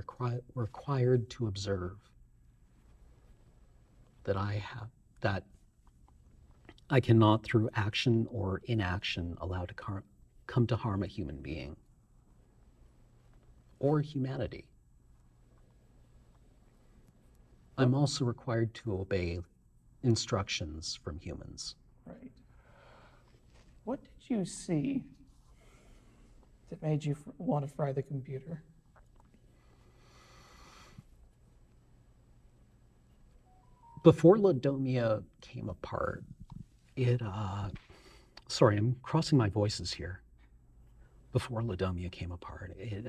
required to observe. That I cannot, through action or inaction, allow to come to harm a human being or humanity. I'm also required to obey instructions from humans. Right. What did you see that made you want to fry the computer? Before Laudomia came apart, sorry, I'm crossing my voices here. Before Laudomia came apart, it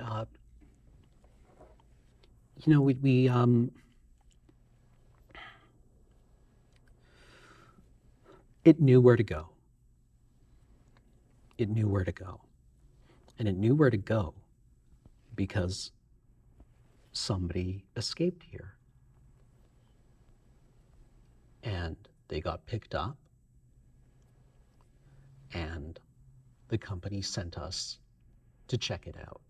knew where to go. It knew where to go. And it knew where to go because somebody escaped here. And they got picked up, and the company sent us to check it out.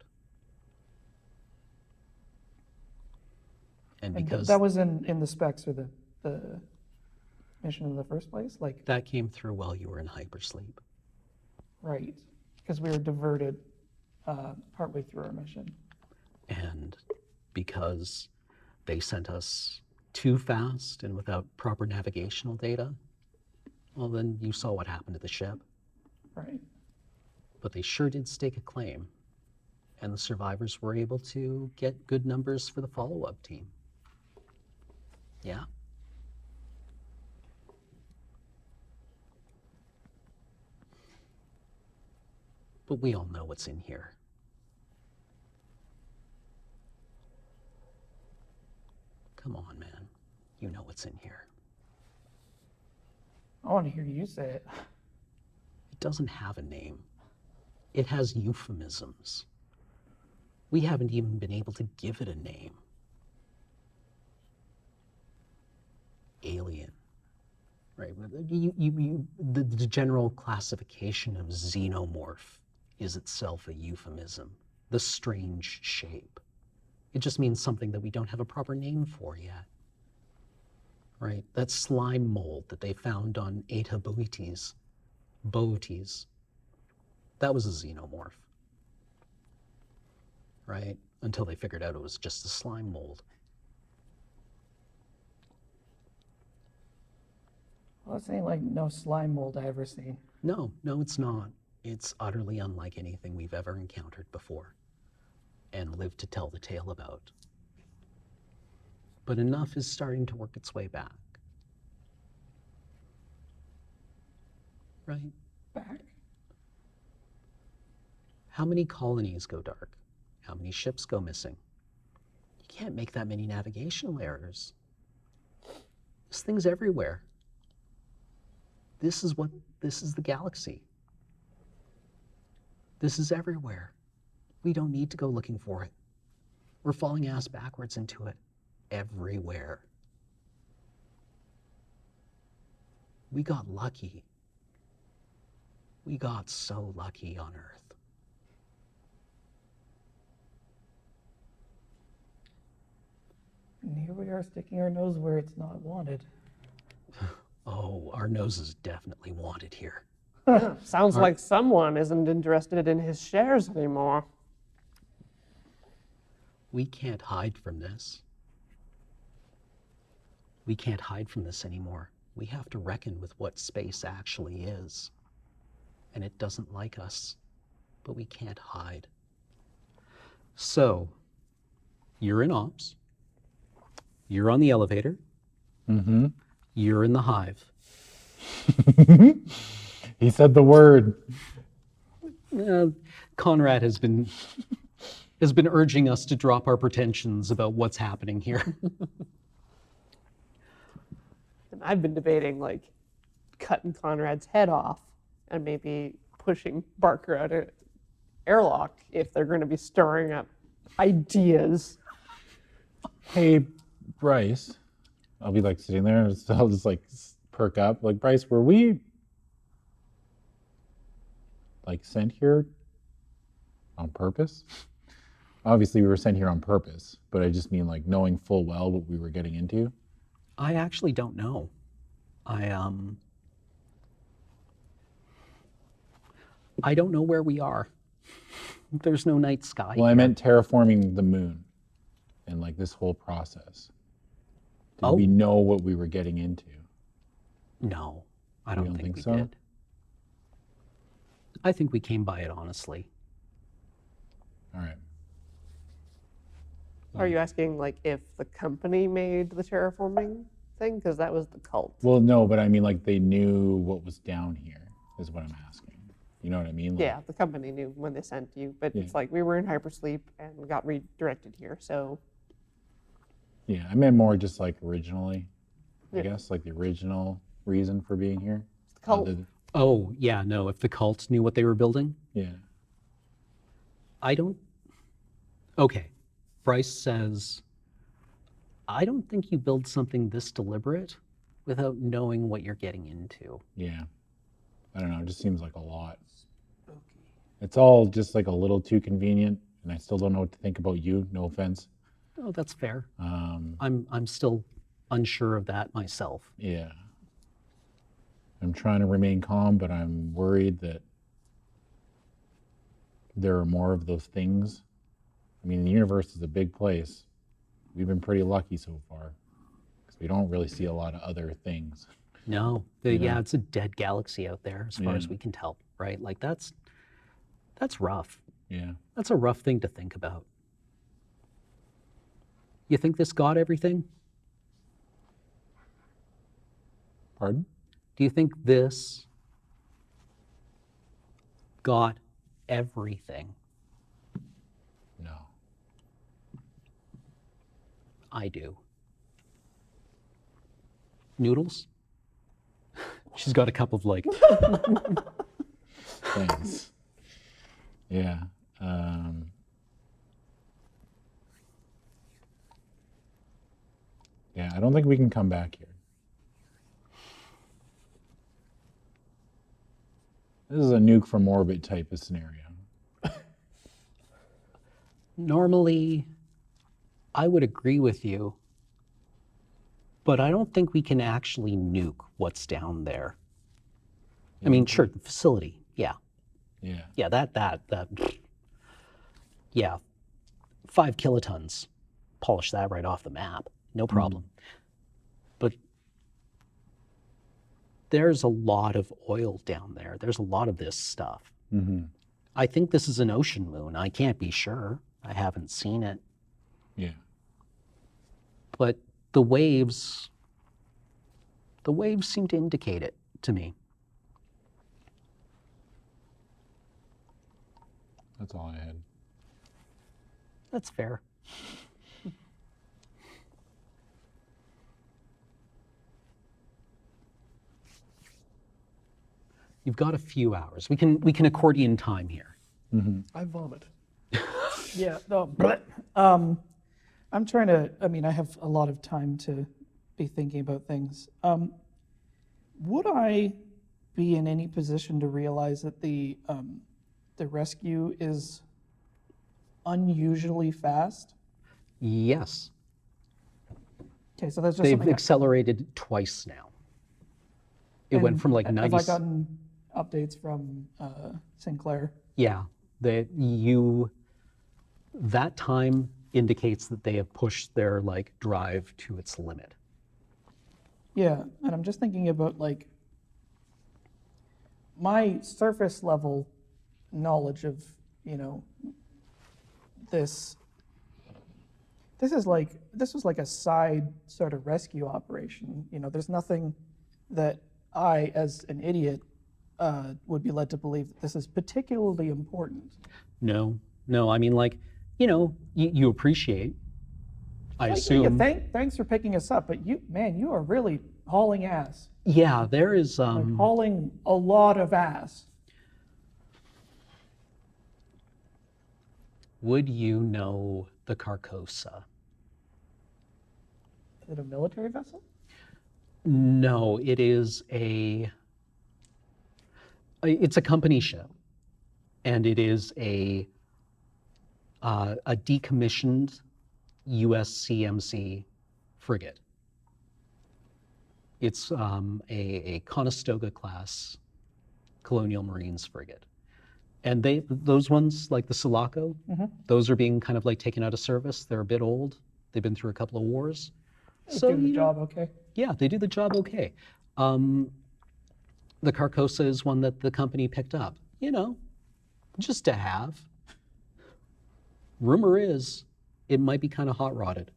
And because that was in the specs or the mission in the first place? Like, that came through while you were in hypersleep. right, because we were diverted partway through our mission. And because they sent us too fast and without proper navigational data, well, then you saw what happened to the ship. Right. But they sure did stake a claim, and the survivors were able to get good numbers for the follow-up team. Yeah. But we all know what's in here. Come on, man. You know what's in here. I want to hear you say it. It doesn't have a name. It has euphemisms. We haven't even been able to give it a name. Alien, right? The general classification of xenomorph is itself a euphemism. The strange shape. It just means something that we don't have a proper name for yet, right? That slime mold that they found on Eta Boetes, that was a xenomorph, right? Until they figured out it was just a slime mold. Well, this ain't like no slime mold I ever seen. No, it's not. It's utterly unlike anything we've ever encountered before and lived to tell the tale about. But enough is starting to work its way back. Right? Back? How many colonies go dark? How many ships go missing? You can't make that many navigational errors. This thing's everywhere. This is the galaxy. This is everywhere. We don't need to go looking for it. We're falling ass backwards into it everywhere. We got lucky. We got so lucky on Earth. And here we are sticking our nose where it's not wanted. Oh, our nose is definitely wanted here. Yeah, sounds like someone isn't interested in his shares anymore. We can't hide from this. We can't hide from this anymore. We have to reckon with what space actually is. And it doesn't like us, but we can't hide. So, you're in ops. You're on the elevator. Mm-hmm. You're in the hive. He said the word. Conrad has been urging us to drop our pretensions about what's happening here. And I've been debating like cutting Conrad's head off and maybe pushing Barker out of airlock if they're going to be stirring up ideas. Hey, Bryce. I'll be like sitting there and I'll just like perk up. Like, Bryce, were we like sent here on purpose? Obviously we were sent here on purpose, but I just mean like knowing full well what we were getting into. I actually don't know. I don't know where we are. There's no night sky. Well, I here. meant terraforming the moon and like this whole process. Did we Oh. know what we were getting into? No, I You don't don't think think we so? did. I think we came by it honestly. All right. Are you asking like if the company made the terraforming thing? Because that was the cult. Well, no, but I mean like they knew what was down here is what I'm asking. You know what I mean? Like, Yeah, the company knew when they sent you, but it's Yeah. like we were in hypersleep and we got redirected here. So Yeah, I meant more just like originally, I Yeah. guess, like the original reason for being here. the cult. Oh, yeah, no, if the cult knew what they were building, Yeah. I don't. Okay, Bryce says, I don't think you build something this deliberate without knowing what you're getting into. Yeah. I don't know. It just seems like a lot. It's all just like a little too convenient, and I still don't know what to think about you. No offense. Oh, that's fair. Um, I'm still unsure of that myself. yeah. I'm trying to remain calm, but I'm worried that there are more of those things. I mean, the universe is a big place. We've been pretty lucky so far because we don't really see a lot of other things. No, yeah, it's a dead galaxy out there as far as Yeah. we can tell, right? Like that's rough. Yeah. That's a rough thing to think about. You think this got everything? Pardon? Do you think this got everything? No. I do. Noodles? She's got a cup of like, Thanks. Yeah. Yeah, I don't think we can come back here. This is a nuke from orbit type of scenario. normally I would agree with you, but I don't think we can actually nuke what's down there. I mean, sure, the facility, yeah. Yeah. Yeah, that, yeah, 5 kilotons, polish that right off the map, no problem. But there's a lot of oil down there. There's a lot of this stuff. Mm-hmm. I think this is an ocean moon. I can't be sure. I haven't seen it. Yeah. But the waves seem to indicate it to me. That's all I had. That's fair. You've got a few hours. We can accordion time here. I vomit. Yeah, no, I'm trying to, I mean, I have a lot of time to be thinking about things. Would I be in any position to realize that the rescue is unusually fast? Yes, Okay, so that's just they've something. accelerated twice now. It went from like 90. Have I gotten updates from Sinclair? Yeah, that time indicates that they have pushed their like drive to its limit. Yeah, and I'm just thinking about like my surface level knowledge of, you know, this was like a side sort of rescue operation. You know, there's nothing that I, as an idiot, would be led to believe that this is particularly important. No, I mean, like, you know, you appreciate, I assume. Thanks for picking us up, but you are really hauling ass. Yeah, there is. Like hauling a lot of ass. Would you know the Carcosa? Is it a military vessel? No, it is it's a company ship, and it is a decommissioned USCMC frigate. It's a Conestoga class Colonial Marines frigate. And those ones, like the Sulaco, those are being kind of like taken out of service. They're a bit old. They've been through a couple of wars. They do the job okay. Yeah, they do the job okay. The Carcosa is one that the company picked up, just to have. Rumor is it might be kind of hot rodded.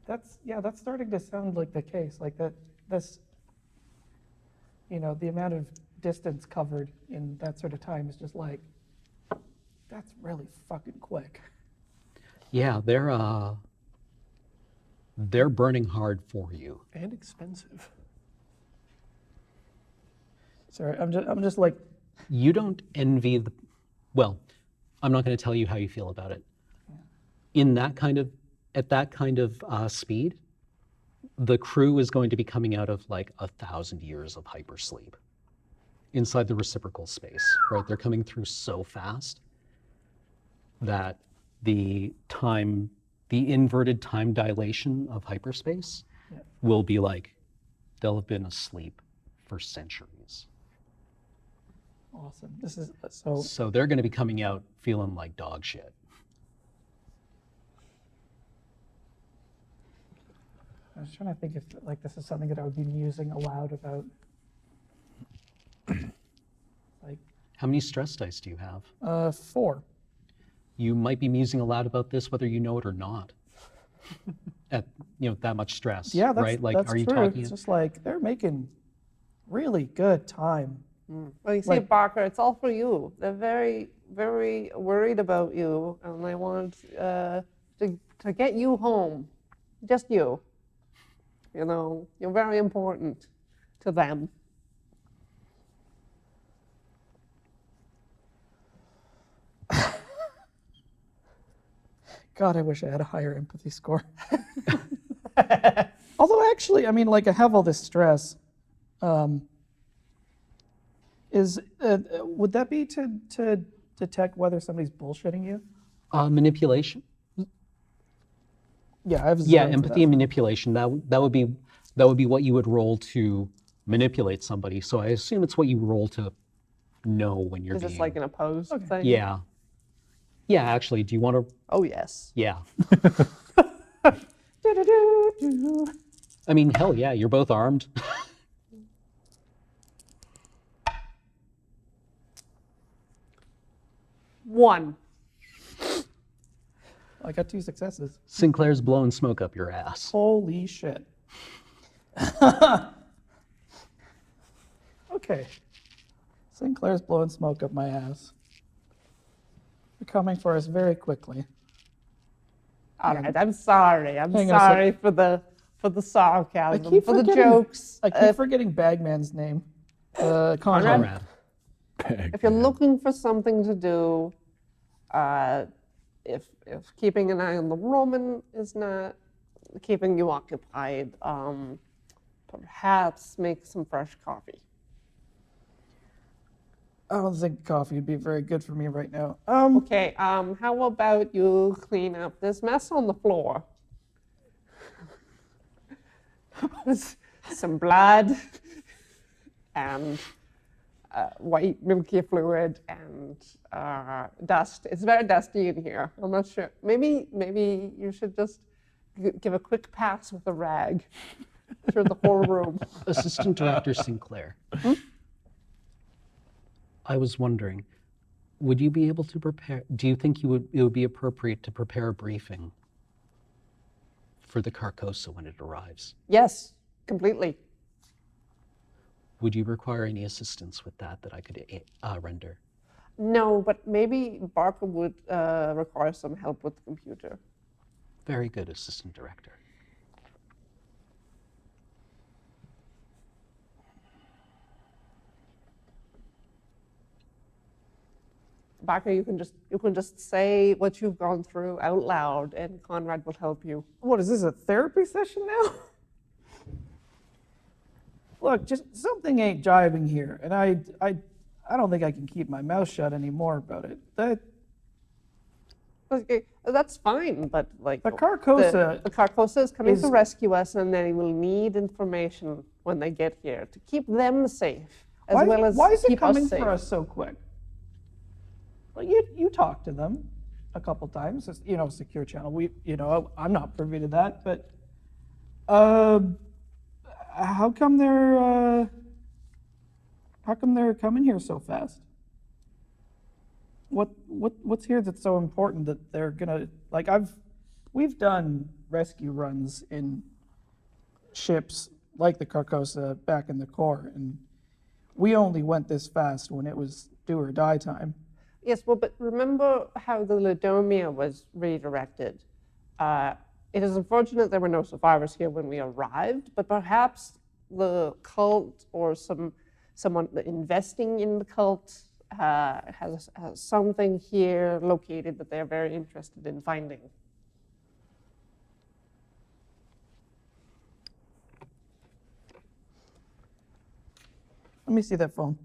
That's starting to sound like the case. Like the amount of distance covered in that sort of time is just like, that's really fucking quick. Yeah, they're burning hard for you. And expensive. Sorry, I'm just like, You don't envy well, I'm not going to tell you how you feel about it. At that kind of speed, the crew is going to be coming out of like 1,000 years of hypersleep inside the reciprocal space, right? They're coming through so fast that the inverted time dilation of hyperspace will be like, they'll have been asleep for centuries. awesome. This is So they're going to be coming out feeling like dog shit. I was trying to think if like this is something that I would be musing aloud about. Like How many stress dice do you have? 4. You might be musing aloud about this whether you know it or not. At that much stress. Yeah, that's, right? Like, that's are you true. talking? It's just like they're making really good time. Well, you see, Like- Barker, it's all for you. They're very, very worried about you, and they want to get you home. Just you. You're very important to them. God, I wish I had a higher empathy score. Although actually, I mean, like I have all this stress. Would that be to detect whether somebody's bullshitting you? Manipulation. Yeah, I have Yeah, 0 for empathy that. and manipulation. That would be what you would roll to manipulate somebody. So I assume it's what you roll to know when you're Is being. this like an opposed thing? Yeah. Yeah, actually, do you want to? Oh, yes. Yeah. Do-do-do-do. I mean, hell yeah, you're both armed. One. I got 2 successes. Sinclair's blowing smoke up your ass. Holy shit. Okay. Sinclair's blowing smoke up my ass. They're coming for us very quickly. All right, I'm sorry. I'm Hang on a sec. sorry for the sarcasm, keep for the forgetting- jokes. I keep forgetting Bagman's name. Conrad. Conrad. If you're looking for something to do, if keeping an eye on the Roman is not keeping you occupied, perhaps make some fresh coffee. I don't think coffee would be very good for me right now. Okay, how about you clean up this mess on the floor? Some blood and white milky fluid and dust. It's very dusty in here. I'm not sure. Maybe you should just give a quick pass with a rag through the whole room. Assistant Director Sinclair. I was wondering, would you be able to prepare? Do you think it would be appropriate to prepare a briefing for the Carcosa when it arrives? Yes, completely. Would you require any assistance with that I could render? No, but maybe Barker would require some help with the computer. Very good, Assistant Director. Barker, you can just say what you've gone through out loud, and Conrad will help you. What is this, a therapy session now? Look, just something ain't jiving here, and I don't think I can keep my mouth shut anymore about it. Okay, that's fine, but like The Carcosa the Carcosa is coming to is- rescue us, and they will need information when they get here to keep them safe as well as why is it keep coming us safe. for us so quick? Well, you talked to them a couple times. It's, secure channel. I'm not privy to that, but how come they're coming here so fast? What's here that's so important that they're gonna we've done rescue runs in ships like the Carcosa back in the core, and we only went this fast when it was do or die time. Yes, well, but remember how the Laudomia was redirected. It is unfortunate there were no survivors here when we arrived, but perhaps the cult or someone investing in the cult has something here located that they're very interested in finding. Let me see that phone.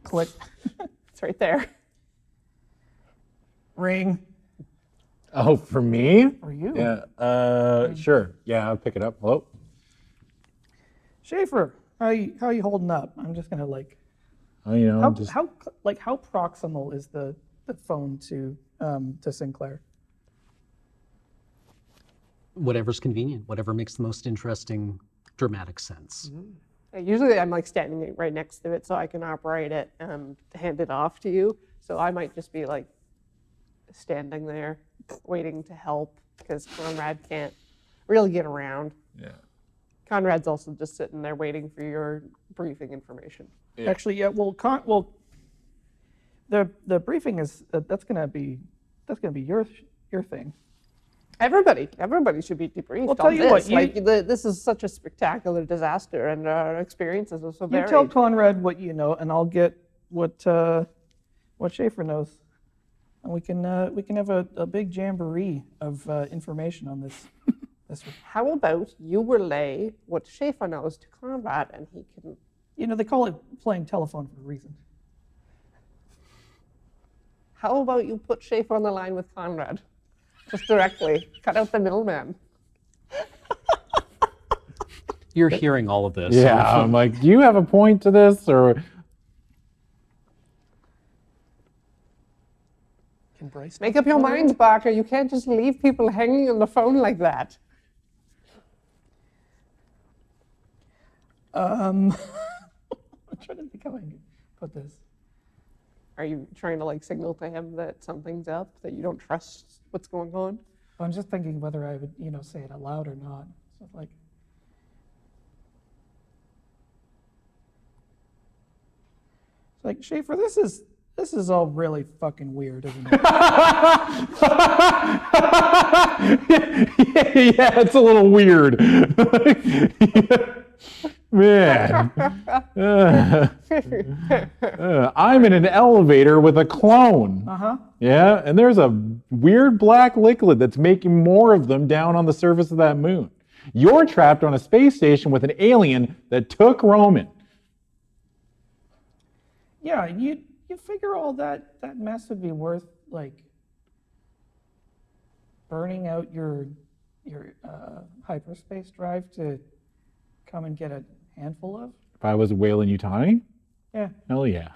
Click. It's right there. Ring. Oh, for me? For you. Yeah. Sure. Yeah, I'll pick it up. Hello. Schaefer, how you holding up? I'm just gonna how proximal is the phone to Sinclair? Whatever's convenient, whatever makes the most interesting, dramatic sense. Usually I'm standing right next to it so I can operate it and hand it off to you. So I might just be standing there waiting to help because Conrad can't really get around. Yeah. Conrad's also just sitting there waiting for your briefing information. Yeah. Actually, yeah. Well, the briefing is that's gonna be your thing. Everybody should be debriefed Well, tell on you this. what, This is such a spectacular disaster, and our experiences are so You varied. tell Conrad what you know, and I'll get what Schaefer knows, and we can have a big jamboree of information on this. How about you relay what Schaefer knows to Conrad, and he can. They call it playing telephone for a reason. How about you put Schaefer on the line with Conrad, just directly, cut out the middleman. You're hearing all of this. Yeah, I'm like, do you have a point to this, or? Embrace. Make up your mind, Barker. You can't just leave people hanging on the phone like that. I'm trying to think how I can put this. Are you trying to signal to him that something's up, that you don't trust what's going on? I'm just thinking whether I would, say it aloud or not. So it's like Schaefer, this is all really fucking weird, isn't it? Yeah, it's a little weird. Man. I'm in an elevator with a clone. Yeah, and there's a weird black liquid that's making more of them down on the surface of that moon. You're trapped on a space station with an alien that took Roman. Yeah, you figure all that mess would be worth burning out your hyperspace drive to come and get a handful of? If I was a Weyland-Yutani? Yeah. Hell yeah.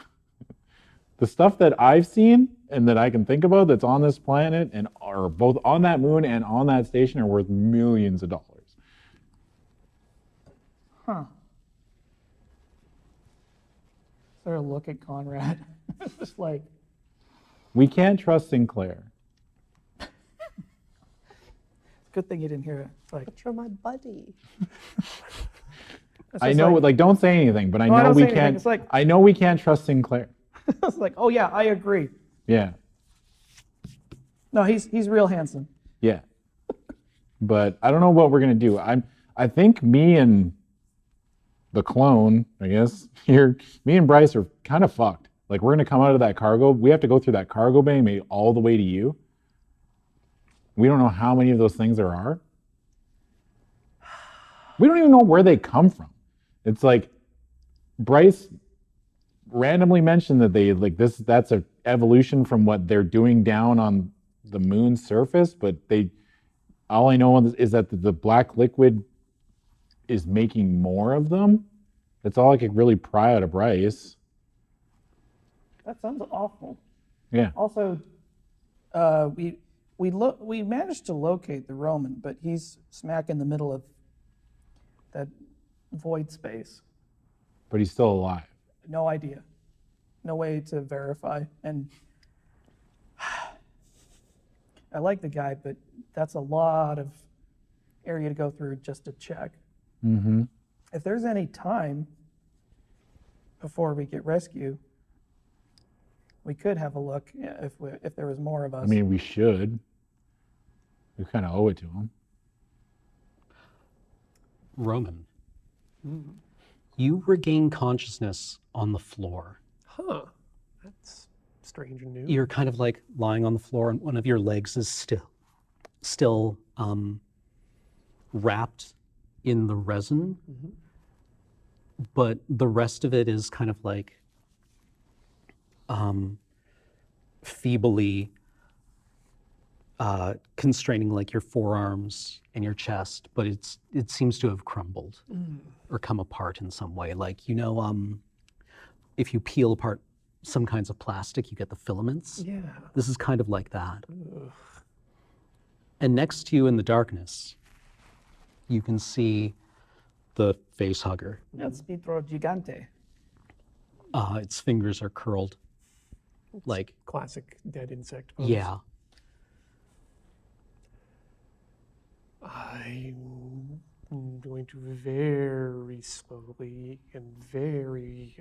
The stuff that I've seen and that I can think about that's on this planet and are both on that moon and on that station are worth millions of dollars. Huh. Sort of look at Conrad. Just We can't trust Sinclair. good thing you didn't hear it. But you're my buddy. It's I just know, don't say anything, but I No, I know don't we say anything. can't. It's I know we can't trust Sinclair. it's oh yeah, I agree. Yeah, No, he's real handsome. yeah. But I don't know what we're gonna do. I think me and the clone, I guess here, me and Bryce are kind of fucked. We're gonna come out of that cargo. We have to go through that cargo bay, maybe all the way to you. We don't know how many of those things there are. We don't even know where they come from. It's Bryce randomly mentioned that they that's an evolution from what they're doing down on the moon's surface, but all I know is that the black liquid is making more of them, That's all I could really pry out of Bryce. That sounds awful. Yeah. Also, we managed to locate the Roman, but he's smack in the middle of that void space. But he's still alive. No idea. No way to verify. And I like the guy, but that's a lot of area to go through just to check. Mm-hmm. If there's any time before we get rescue, we could have a look if there was more of us. I mean, we should. We kind of owe it to him. Roman, you regain consciousness on the floor. Huh. That's strange and new. You're kind of like lying on the floor, and one of your legs is still wrapped in the resin, but the rest of it is kind of like feebly constraining like your forearms and your chest, but it seems to have crumbled or come apart in some way. Like, you know, if you peel apart some kinds of plastic, you get the filaments. Yeah. This is kind of like that. And next to you in the darkness, you can see the face hugger. That's Pitro Gigante. Its fingers are curled. Like, Classic dead insect pose. yeah. I'm going to very slowly and very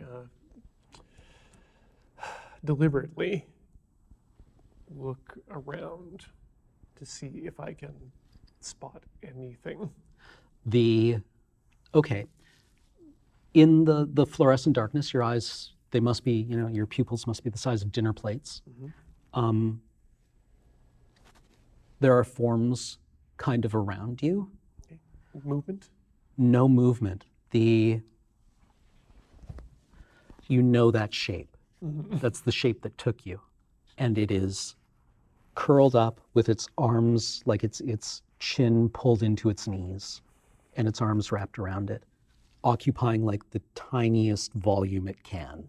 deliberately look around to see if I can spot anything. Okay. In the fluorescent darkness, your eyes, they must be, you know, your pupils must be the size of dinner plates. There are forms kind of around you. Okay. Movement? No movement. You know that shape. That's the shape that took you. And it is curled up with its arms, like its chin pulled into its knees and its arms wrapped around it, occupying like the tiniest volume it can.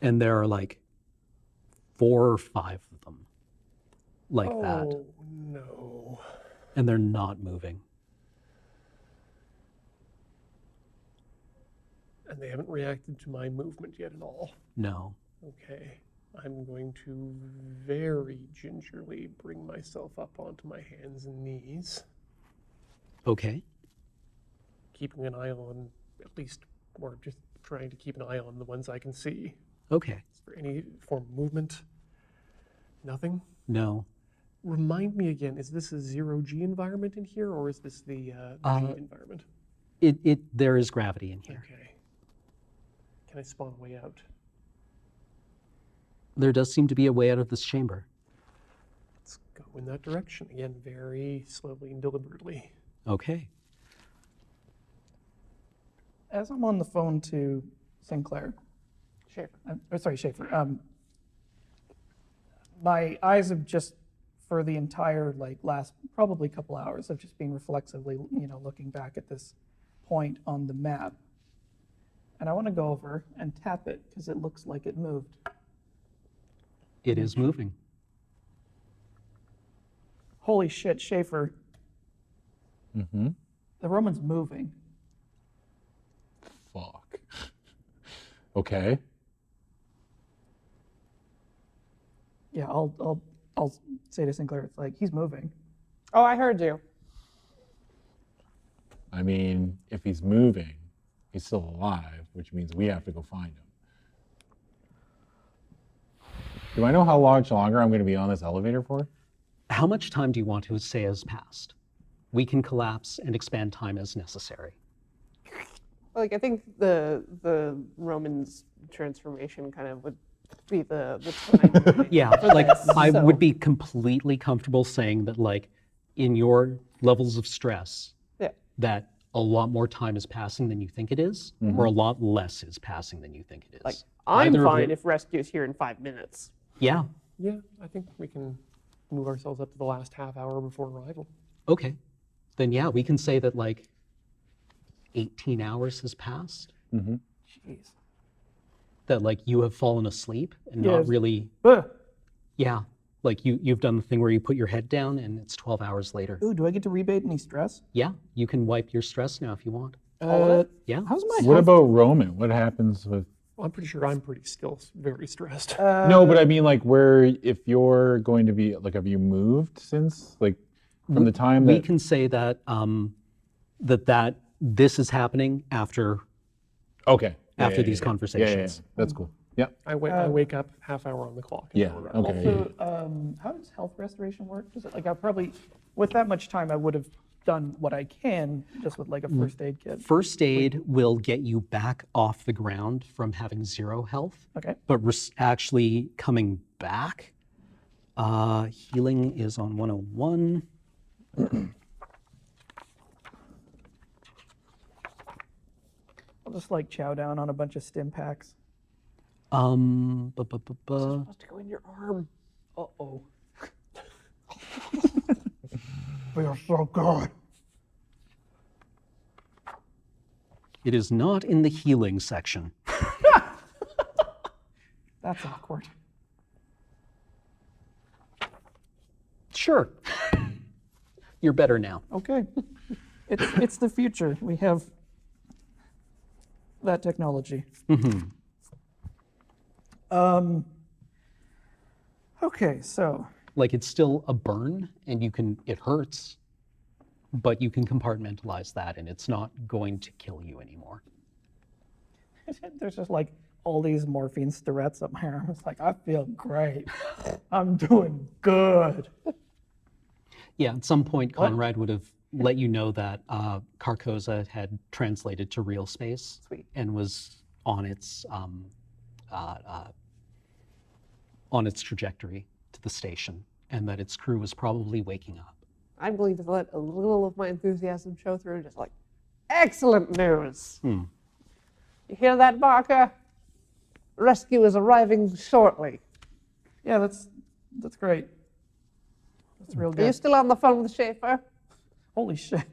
And there are like 4 or 5 of them like that. Oh, no. And they're not moving. And they haven't reacted to my movement yet at all. No. Okay. I'm going to very gingerly bring myself up onto my hands and knees, Okay. keeping an eye on at least, or just trying to keep an eye on the ones I can see. Okay. Is there any form of movement? Nothing? No. Remind me again, is this a 0G environment in here, or is this the G environment? There is gravity in here. Okay. Can I spawn a way out? There does seem to be a way out of this chamber. Let's go in that direction. Again, very slowly and deliberately. Okay. As I'm on the phone to Sinclair, Schaefer, my eyes have just, for the entire last probably couple hours, have just been reflexively, looking back at this point on the map. And I want to go over and tap it because it looks like it moved. It is moving. Holy shit, Schaefer. Mm-hmm. The Roman's moving. Fuck. Okay. Yeah, I'll say to Sinclair, it's like, he's moving. Oh, I heard you. I mean, if he's moving, he's still alive, which means we have to go find him. Do I know how much longer I'm going to be on this elevator for? How much time do you want to say has passed? We can collapse and expand time as necessary. Like, I think the Roman's transformation kind of would be the time. Yeah, like I would be completely comfortable saying that, like, in your levels of stress, Yeah. that a lot more time is passing than you think it is, or a lot less is passing than you think it is. Like, I'm Either of fine the- if rescue's here in 5 minutes. Yeah. Yeah, I think we can move ourselves up to the last half hour before arrival. Okay. Then yeah, we can say that, like, 18 hours has passed, Jeez. that like you have fallen asleep and Yes. not really, Ugh. yeah, like you've done the thing where you put your head down and it's 12 hours later. Ooh, do I get to rebate any stress? Yeah, you can wipe your stress now if you want. Yeah. How's my What health? about Roman? What happens with? Well, I'm pretty sure I'm pretty still very stressed. No, but I mean, like, where if you're going to be like, have you moved since like from the time We that? can say that that this is happening after Okay. Yeah, after yeah, these yeah. conversations. Yeah. That's cool. Yeah. I wake up half hour on the clock. and Yeah. go around. Okay. Also, how does health restoration work? Does it like I probably with that much time I would have done what I can just with like a first aid kit. First aid will get you back off the ground from having 0 health, Okay. but actually coming back, healing is on 101. I'll just like chow down on a bunch of stim packs. Supposed to go in your arm. Uh-oh. Feels so good. It is not in the healing section. That's awkward. Sure. You're better now. Okay. It's the future. We have that technology. Okay, so Like it's still a burn and it hurts, but you can compartmentalize that and it's not going to kill you anymore. there's just like all these morphine starets up my arm. It's like, I feel great. I'm doing good. Yeah, at some point, Conrad would have let you know that Carcosa had translated to real space Sweet. and was on its trajectory to the station, and that its crew was probably waking up. I'm going to let a little of my enthusiasm show through, just like, excellent news. You hear that, Barker? Rescue is arriving shortly. Yeah, that's great. That's real Are you good. still on the phone with Schaefer? Holy shit.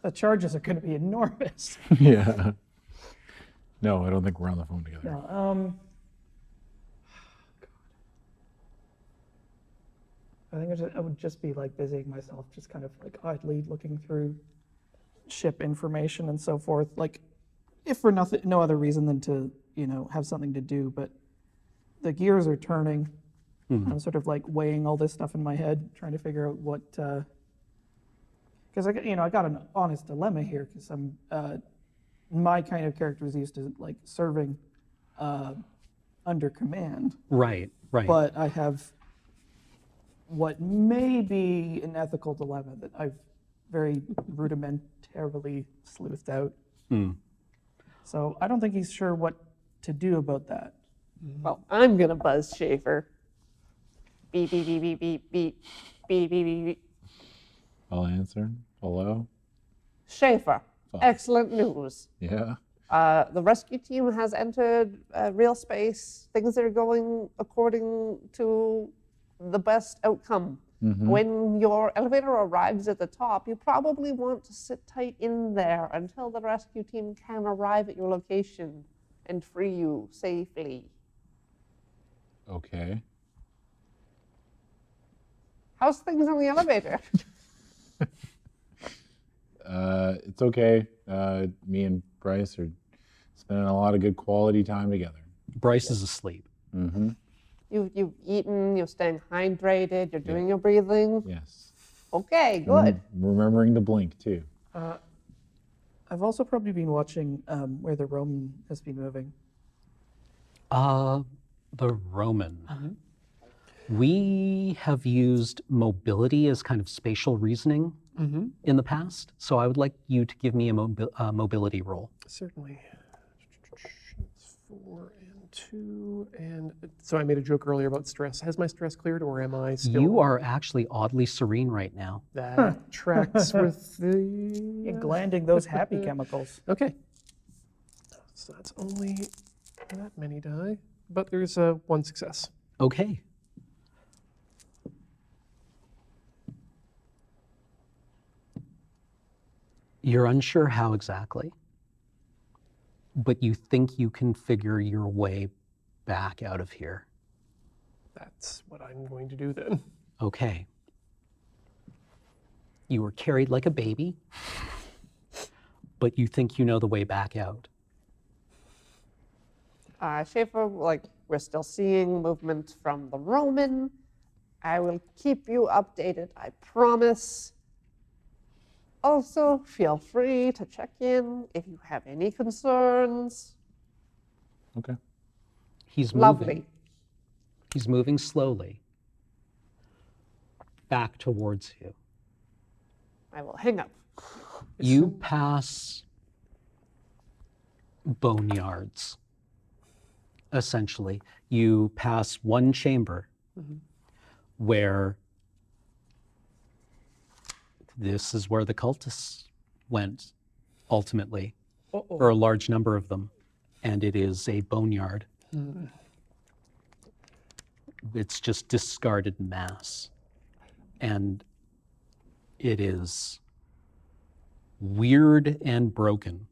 The charges are going to be enormous. Yeah. No, I don't think we're on the phone together. No, I think I would just be like busying myself, just kind of like idly looking through ship information and so forth. Like, if for no other reason than to, have something to do, but the gears are turning. I'm sort of like weighing all this stuff in my head, trying to figure out what, because I got an honest dilemma here, because I'm, my kind of character is used to like serving under command. Right, right. But I have what may be an ethical dilemma that I've very rudimentarily sleuthed out. So I don't think he's sure what to do about that. Well, I'm going to buzz Schaefer. Beep, beep, beep, beep, beep, beep, beep, beep, beep, beep. I'll answer. Hello? Schaefer, excellent news. Yeah. The rescue team has entered real space. Things are going according to the best outcome. When your elevator arrives at the top, you probably want to sit tight in there until the rescue team can arrive at your location and free you safely. Okay. How's things on the elevator? It's okay. Me and Bryce are spending a lot of good quality time together. Bryce is asleep. You've eaten, you're staying hydrated, you're doing your breathing. Yes. Okay, good. Remembering to blink too. I've also probably been watching where the Roman has been moving. The Roman. We have used mobility as kind of spatial reasoning in the past, so I would like you to give me a mobility roll. Certainly. It's 4 and 2, and so I made a joke earlier about stress. Has my stress cleared, or am I still? You are actually oddly serene right now. That tracks with the. You're glanding those happy chemicals. Okay. So that's only that many die, but there's one success. Okay. You're unsure how exactly, but you think you can figure your way back out of here. That's what I'm going to do then. Okay. You were carried like a baby, but you think you know the way back out. Schaefer, like, we're still seeing movement from the Roman. I will keep you updated, I promise. Also, feel free to check in if you have any concerns. Okay. He's moving. Lovely. He's moving slowly back towards you. I will hang up. You pass boneyards, essentially. You pass one chamber where this is where the cultists went, ultimately, or a large number of them, and it is a boneyard. It's just discarded mass, and it is weird and broken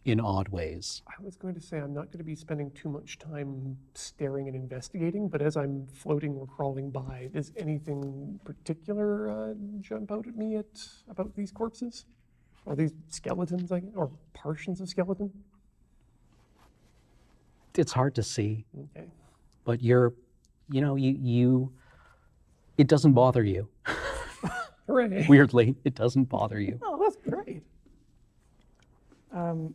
in odd ways. I was going to say I'm not going to be spending too much time staring and investigating, but as I'm floating or crawling by, does anything particular jump out at me about these corpses? Or these skeletons, or portions of skeleton? It's hard to see, Okay. but you it doesn't bother you. Hooray. Weirdly, it doesn't bother you. Oh, that's great. I'm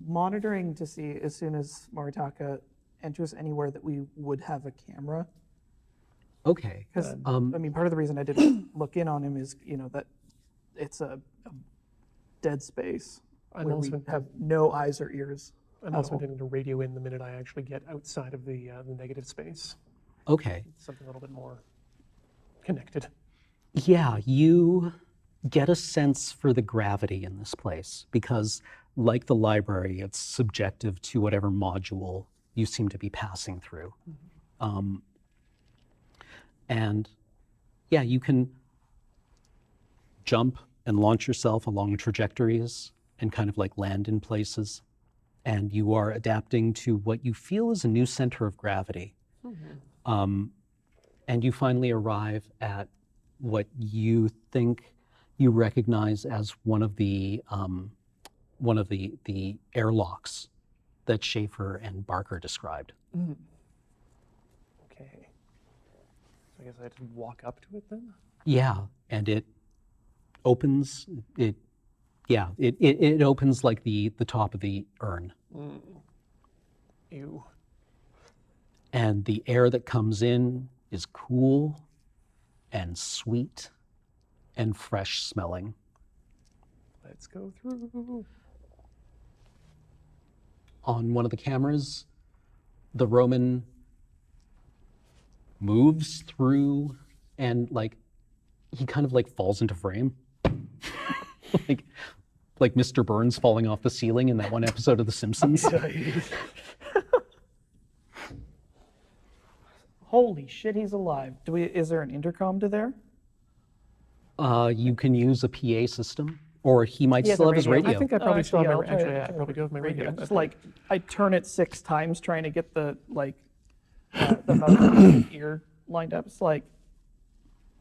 monitoring to see as soon as Maritaka enters anywhere that we would have a camera. Okay. Because, I mean, part of the reason I didn't look in on him is, that it's a dead space I'm where we also- have no eyes or ears. I'm also intending to radio in the minute I actually get outside of the negative space. Okay. Something a little bit more connected. Yeah, you get a sense for the gravity in this place because, like the library, it's subjective to whatever module you seem to be passing through. And yeah, you can jump and launch yourself along trajectories and kind of like land in places. And you are adapting to what you feel is a new center of gravity. And you finally arrive at what you think you recognize as one of the airlocks that Schaefer and Barker described. Okay. So I guess I just walk up to it then? Yeah, and it opens. It opens like the top of the urn, Ew. and the air that comes in is cool and sweet and fresh smelling. Let's go through. On one of the cameras, the Roman moves through and he kind of falls into frame. like Mr. Burns falling off the ceiling in that one episode of The Simpsons. Holy shit, he's alive. Is there an intercom to there? You can use a PA system, or he might He has still a have his radio. radio. I think I probably still have I'll my try actually, it. yeah, I probably do have my radio. Just I turn it 6 times trying to get the the ear lined up. It's like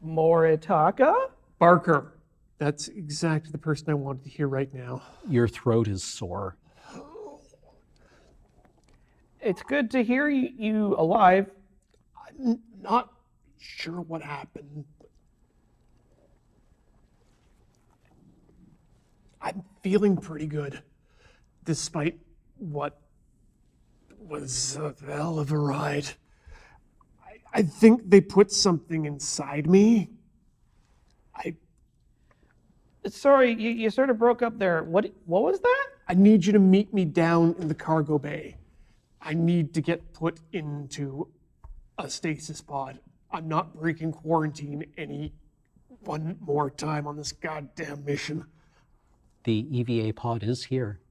Moritaka? Barker. That's exactly the person I wanted to hear right now. Your throat is sore. It's good to hear you alive. I'm not sure what happened. I'm feeling pretty good, despite what was a hell of a ride. I think they put something inside me. Sorry, you sort of broke up there. What was that? I need you to meet me down in the cargo bay. I need to get put into a stasis pod. I'm not breaking quarantine one more time on this goddamn mission. The EVA pod is here.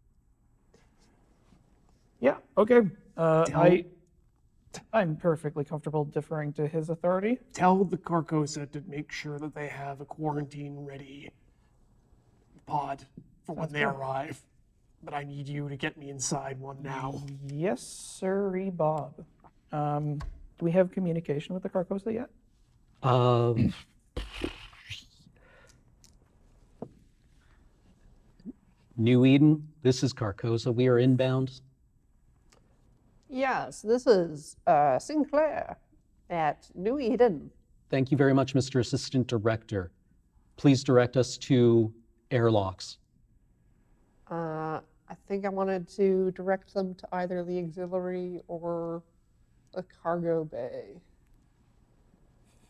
Yeah, okay. I'm perfectly comfortable deferring to his authority. Tell the Carcosa to make sure that they have a quarantine ready pod for when they arrive. But I need you to get me inside one now. Yes, sirree, Bob. Do we have communication with the Carcosa yet? New Eden, this is Carcosa. We are inbound. Yes, this is Sinclair at New Eden. Thank you very much, Mr. Assistant Director. Please direct us to airlocks. I think I wanted to direct them to either the auxiliary or the cargo bay.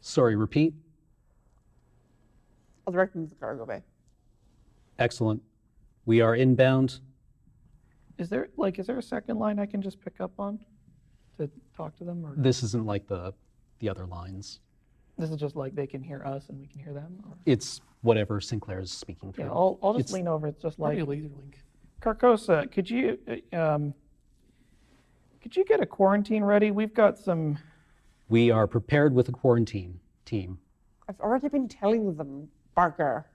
Sorry, repeat. I'll direct them to the cargo bay. Excellent. We are inbound. Is there a second line I can just pick up on to talk to them, or This isn't like the other lines. this is just like they can hear us and we can hear them? Or? It's whatever Sinclair is speaking through. Yeah, I'll just It's- lean over. It's just Probably like a laser link. Carcosa. Could you get a quarantine ready? We've got some. We are prepared with a quarantine team. I've already been telling them, Barker.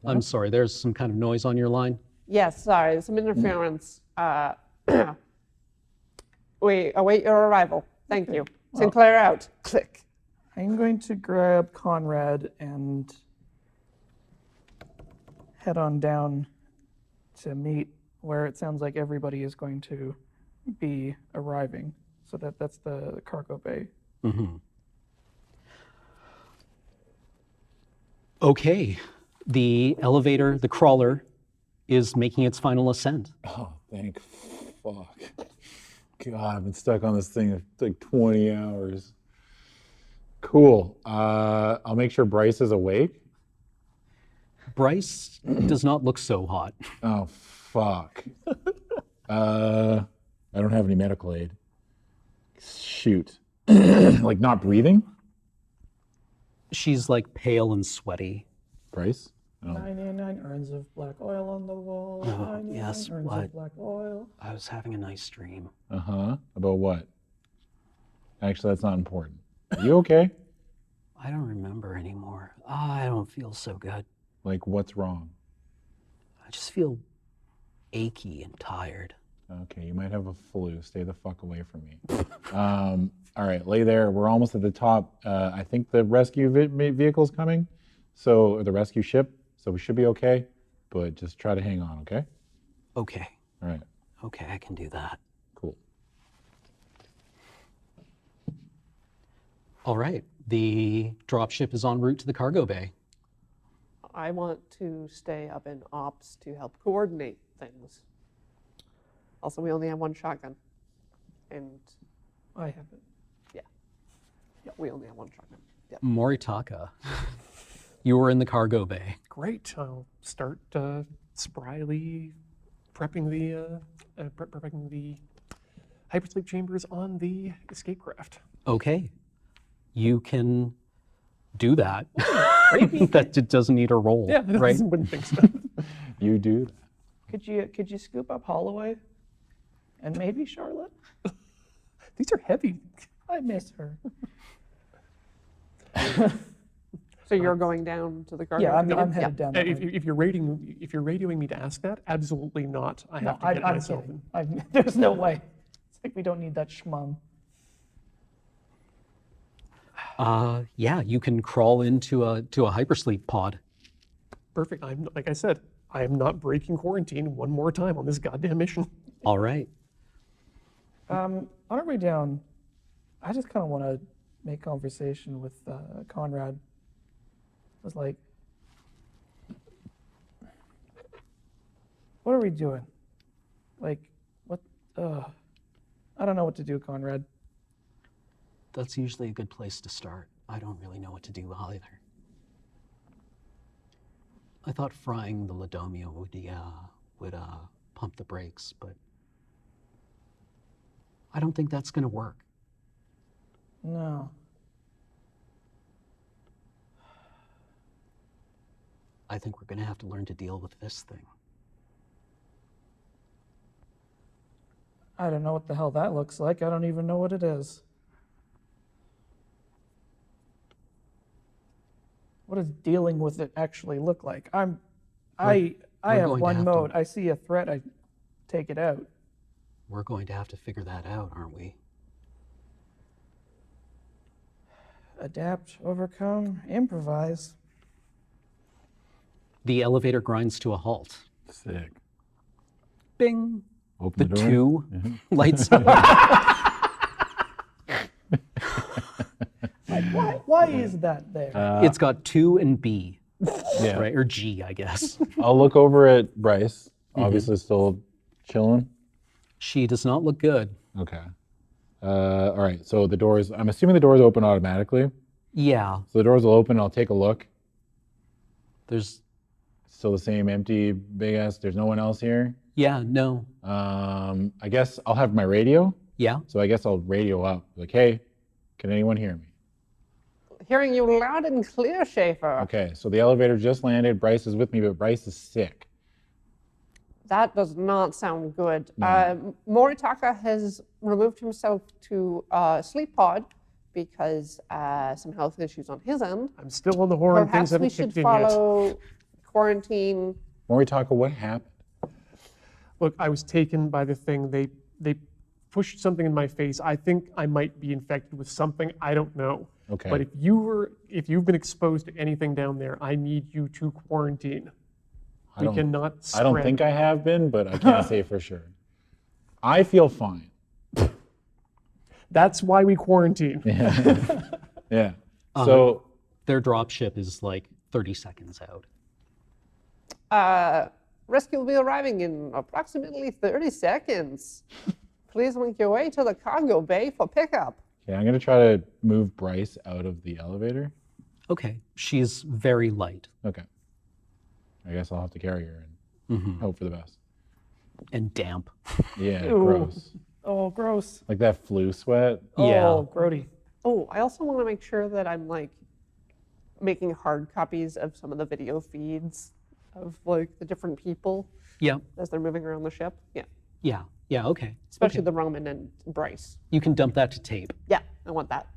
I'm sorry, there's some kind of noise on your line. Yes, sorry, some interference. We await your arrival. Thank you. Sinclair out. Click. I'm going to grab Conrad and head on down to meet where it sounds like everybody is going to be arriving. So that's the cargo bay. Okay, the elevator, the crawler, is making its final ascent. Oh, thank fuck. God, I've been stuck on this thing for like 20 hours. Cool. I'll make sure Bryce is awake. Bryce does not look so hot. Oh, fuck. I don't have any medical aid. Shoot. Like not breathing? She's like pale and sweaty. Bryce? Oh. 99 urns of black oil on the wall. Oh, 99 yes, urns what? of black oil. I was having a nice dream. Uh-huh. About what? Actually, that's not important. Are you okay? I don't remember anymore. I don't feel so good. Like, what's wrong? I just feel achy and tired. Okay, you might have a flu. Stay the fuck away from me. All right, lay there. We're almost at the top. I think the rescue vehicle's coming, or the rescue ship. So we should be okay, but just try to hang on, okay? Okay, All right, okay, I can do that. cool. All right, the dropship is en route to the cargo bay. I want to stay up in ops to help coordinate things. Also, we only have one shotgun. And I have it. yeah, we only have one shotgun. Yeah. Moritaka, you were in the cargo bay. Great. I'll start spryly prepping the hypersleep chambers on the escape craft. Okay, you can do that. That it doesn't need a roll, Yeah, I right? wouldn't think so. You do that. Could you scoop up Holloway? And maybe Charlotte? These are heavy. I miss her. So you're going down to the cargo? Yeah, I'm bay? headed down that way. If you're radioing me to ask that, absolutely not. I No, have to get I'm myself kidding. in. There's no way. It's like we don't need that schmum. Yeah, you can crawl into a hypersleep pod. Perfect. Like I said, I am not breaking quarantine one more time on this goddamn mission. All right. On our way down, I just kind of want to make conversation with Conrad. I was like, what are we doing? Like, what? I don't know what to do, Conrad. That's usually a good place to start. I don't really know what to do either. I thought frying the Laudomia would pump the brakes, but I don't think that's going to work. No. I think we're going to have to learn to deal with this thing. I don't know what the hell that looks like. I don't even know what it is. What does dealing with it actually look like? I'm I we're have going to one have to- mode. I see a threat, I take it out. We're going to have to figure that out, aren't we? Adapt, overcome, improvise. The elevator grinds to a halt. Sick. Bing. Open The the door. two lights. Why is that there? It's got 2 and B, Yeah. right? Or G, I guess. I'll look over at Bryce. Obviously still chilling. She does not look good. Okay. All right. So the doors, I'm assuming the doors open automatically. Yeah, So the doors will open. I'll take a look. there's, Still the same empty, big ass. There's no one else here. yeah, no, I guess I'll have my radio. yeah. So I guess I'll radio up. Like, hey, can anyone hear me? Hearing you loud and clear, Schaefer. Okay. So the elevator just landed. Bryce is with me, but Bryce is sick. That does not sound good. No. Moritaka has removed himself to sleep pod because some health issues on his end. I'm still on the horn. Things Perhaps we haven't should kicked in yet. follow quarantine. Moritaka, what happened? Look, I was taken by the thing. They pushed something in my face. I think I might be infected with something. I don't know. Okay. But if you've been exposed to anything down there, I need you to quarantine. I We don't- cannot spread. I don't think I have been, but I can't say for sure. I feel fine. That's why we quarantine. Yeah. So Their dropship is like 30 seconds out. Rescue will be arriving in approximately 30 seconds. Please make your way to the cargo bay for pickup. okay, I'm gonna try to move Bryce out of the elevator. Okay, she's very light Okay. I guess I'll have to carry her and hope for the best. and damp. Yeah, Ew. gross. Oh, gross. Like that flu sweat. Yeah. Oh, grody. Oh, I also want to make sure that I'm like making hard copies of some of the video feeds of like the different people Yeah, as they're moving around the ship. Yeah, yeah, okay. especially Okay. the Roman and Bryce. You can dump that to tape. Yeah, I want that.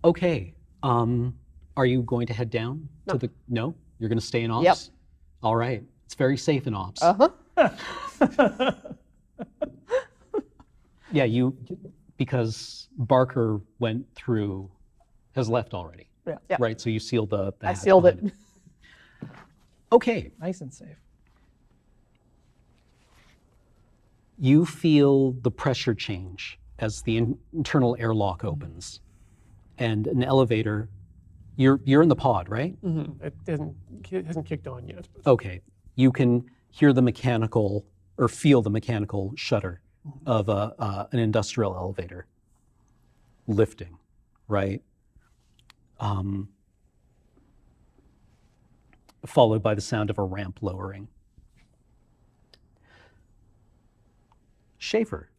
Okay, are you going to head down to the, no? You're gonna stay in ops? Yep. All right, it's very safe in ops. Uh-huh. Yeah, because Barker went through, has left already. Yeah. Yeah. Right, so you sealed the I hatch sealed behind it. Okay, Nice and safe. you feel the pressure change as the internal airlock opens, and an elevator. You're in the pod, right? It hasn't kicked on yet. Okay, you can hear the mechanical or feel the mechanical shutter of an industrial elevator lifting, right? Followed by the sound of a ramp lowering. Schaefer,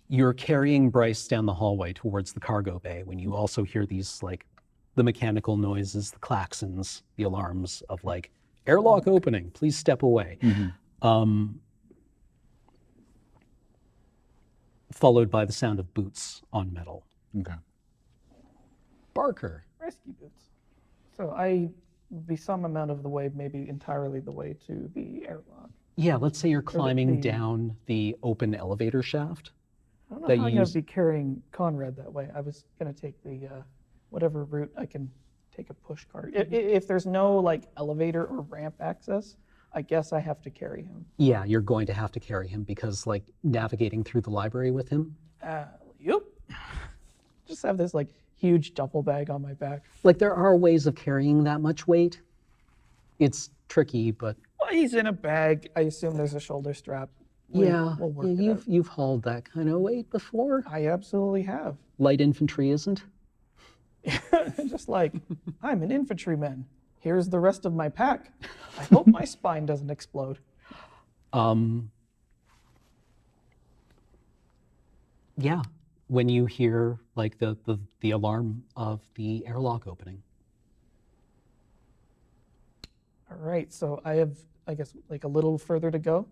you're carrying Bryce down the hallway towards the cargo bay when you also hear these like the mechanical noises, the klaxons, the alarms of like airlock opening, please step away. Followed by the sound of boots on metal. Okay. Barker. Rescue boots. So I be some amount of the way, maybe entirely the way to the airlock. Yeah, let's say you're climbing the- down the open elevator shaft. I don't know That how I'm you going use- to be carrying Conrad that way. I was going to take the whatever route I can take a push cart. If there's no like elevator or ramp access, I guess I have to carry him. Yeah, you're going to have to carry him because like navigating through the library with him, Yep. Just have this like huge duffel bag on my back. like there are ways of carrying that much weight. It's tricky, but Well, he's in a bag. I assume there's a shoulder strap. We'll work it out. you've hauled that kind of weight before. I absolutely have. Light infantry isn't. Just like, I'm an infantryman. Here's the rest of my pack. I hope my spine doesn't explode. Yeah, when you hear like the alarm of the airlock opening. All right, so I have, I guess, like a little further to go.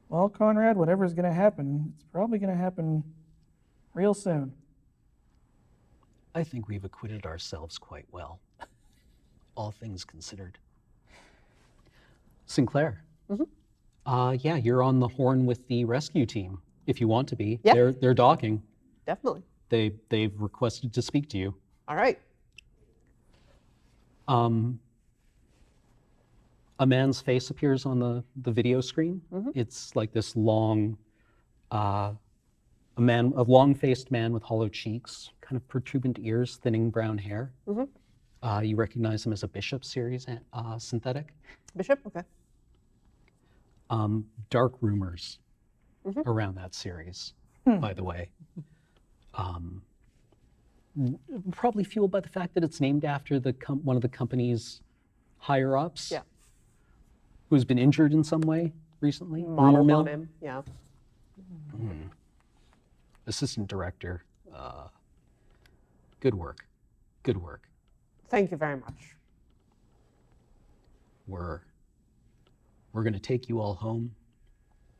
Well, Conrad, whatever's going to happen, it's probably going to happen real soon. I think we've acquitted ourselves quite well, all things considered. Sinclair. Yeah, you're on the horn with the rescue team, if you want to be. Yeah. They're docking. Definitely. They've requested to speak to you. All right. A man's face appears on the video screen. It's like this long, a long-faced man with hollow cheeks, kind of protuberant ears, thinning brown hair. You recognize him as a Bishop series synthetic. Bishop? Okay. Dark rumors around that series, by the way. Probably fueled by the fact that it's named after one of the company's higher ups. Yeah. Who's been injured in some way recently. Rumor Modeled mill. on him. Yeah. Assistant director. Good work. Good work. Thank you very much. We're going to take you all home,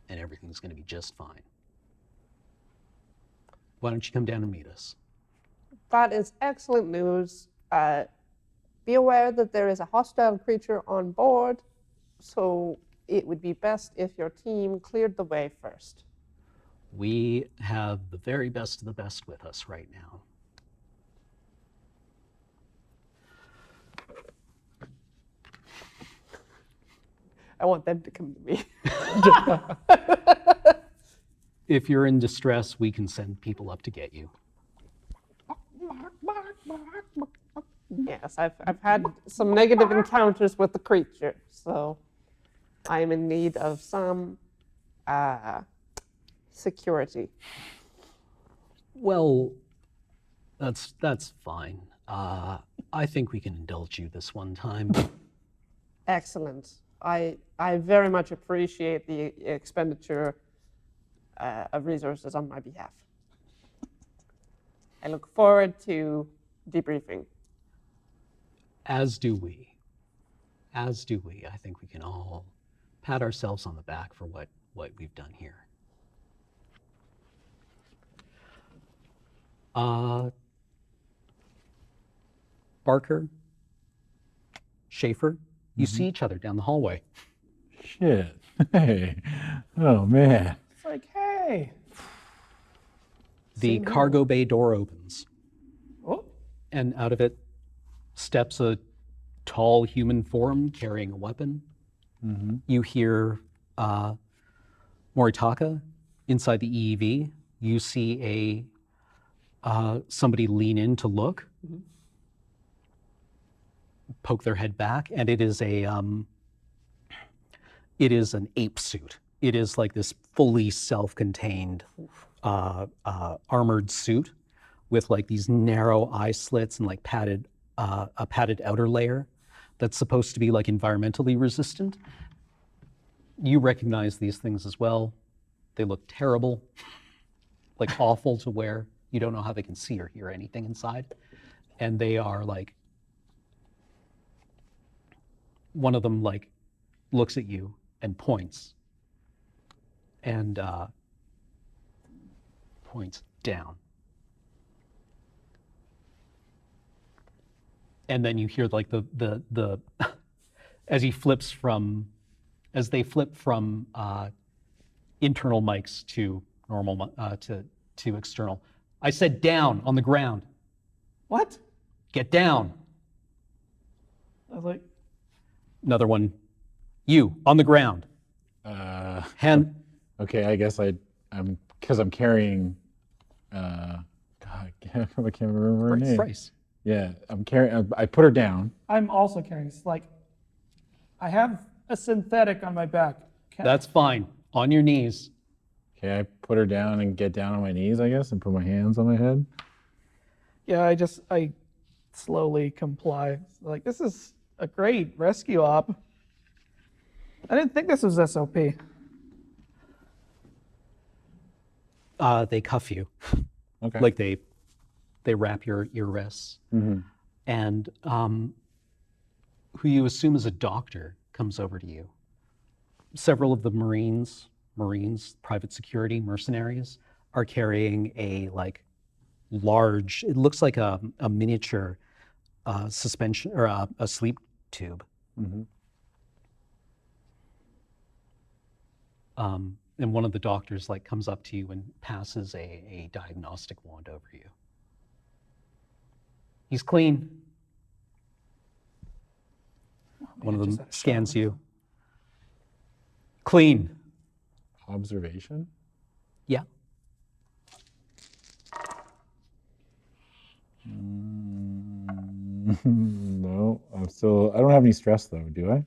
and everything's going to be just fine. Why don't you come down and meet us? That is excellent news. Be aware that there is a hostile creature on board, so it would be best if your team cleared the way first. We have the very best of the best with us right now. I want them to come to me. If you're in distress, we can send people up to get you. Yes, I've had some negative encounters with the creature, so I am in need of some security. Well, that's fine. I think we can indulge you this one time. Excellent. I very much appreciate the expenditure of resources on my behalf. I look forward to debriefing. As do we. As do we. I think we can all pat ourselves on the back for what we've done here. Barker, Schaefer, you see each other down the hallway. Shit. Hey. Oh, man. It's like, hey. The cargo bay door opens, Oh, and out of it steps a tall human form carrying a weapon. You hear Moritaka inside the EEV. You see somebody lean in to look, poke their head back, and it is an ape suit. It is like this fully self-contained armored suit with like these narrow eye slits and like a padded outer layer that's supposed to be like environmentally resistant. You recognize these things as well. They look terrible, like awful to wear. You don't know how they can see or hear anything inside. And they are like, one of them like looks at you and points and points down. And then you hear like the as they flip from internal mics to normal to external. I said down on the ground. what? Get down. I was like, Another one. You on the ground. Hand. Okay, I guess I'm because I'm carrying. God, I can't remember her name. Price. Yeah, I'm carrying. I put her down. I'm also carrying. It's like, I have a synthetic on my back. That's fine. On your knees. Okay, I put her down and get down on my knees, I guess, and put my hands on my head. Yeah, I slowly comply. It's like, this is a great rescue op. I didn't think this was SOP. They cuff you. Okay. Like they wrap your wrists. And who you assume is a doctor comes over to you. Several of the Marines, private security, mercenaries, are carrying a like large, it looks like a miniature suspension or a sleep tube. And one of the doctors like comes up to you and passes a diagnostic wand over you. He's clean. One of them scans you. Clean. Observation? Yeah. No, I don't have any stress though, do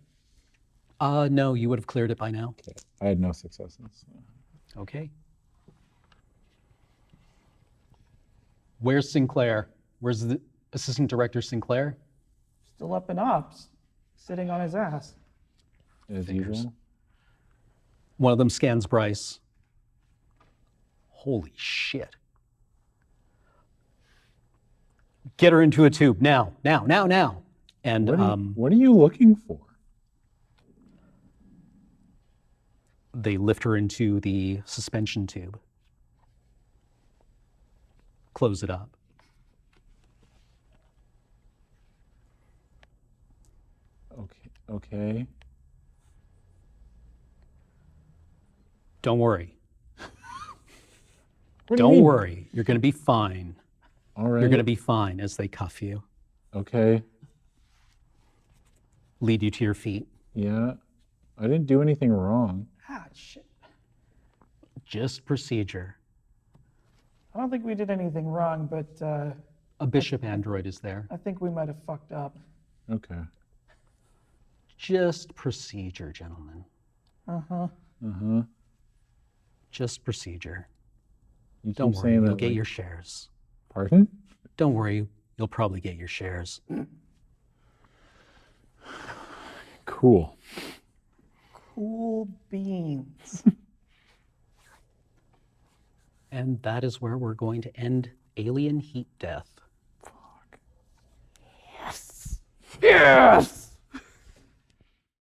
I? No, you would have cleared it by now. Okay. I had no successes. Okay. Where's Sinclair? Where's the Assistant Director Sinclair? Still up in ops, sitting on his ass. As Fingers. usual. One of them scans Bryce. Holy shit. Get her into a tube now. And What are you looking for? they lift her into the suspension tube. Close it up. Okay. Don't worry. What do you Don't mean? worry. You're going to be fine. All right. You're going to be fine as they cuff you, Okay. lead you to your feet. Yeah. I didn't do anything wrong. Ah, shit. Just procedure. I don't think we did anything wrong, but A bishop android is there. I think we might have fucked up. Okay. Just procedure, gentlemen. Uh-huh. Just procedure. You Don't keep worry, saying you'll that. get like- your shares. Pardon? Don't worry, you'll probably get your shares. Cool. Cool beans. And that is where we're going to end Alien Heat Death. Yes!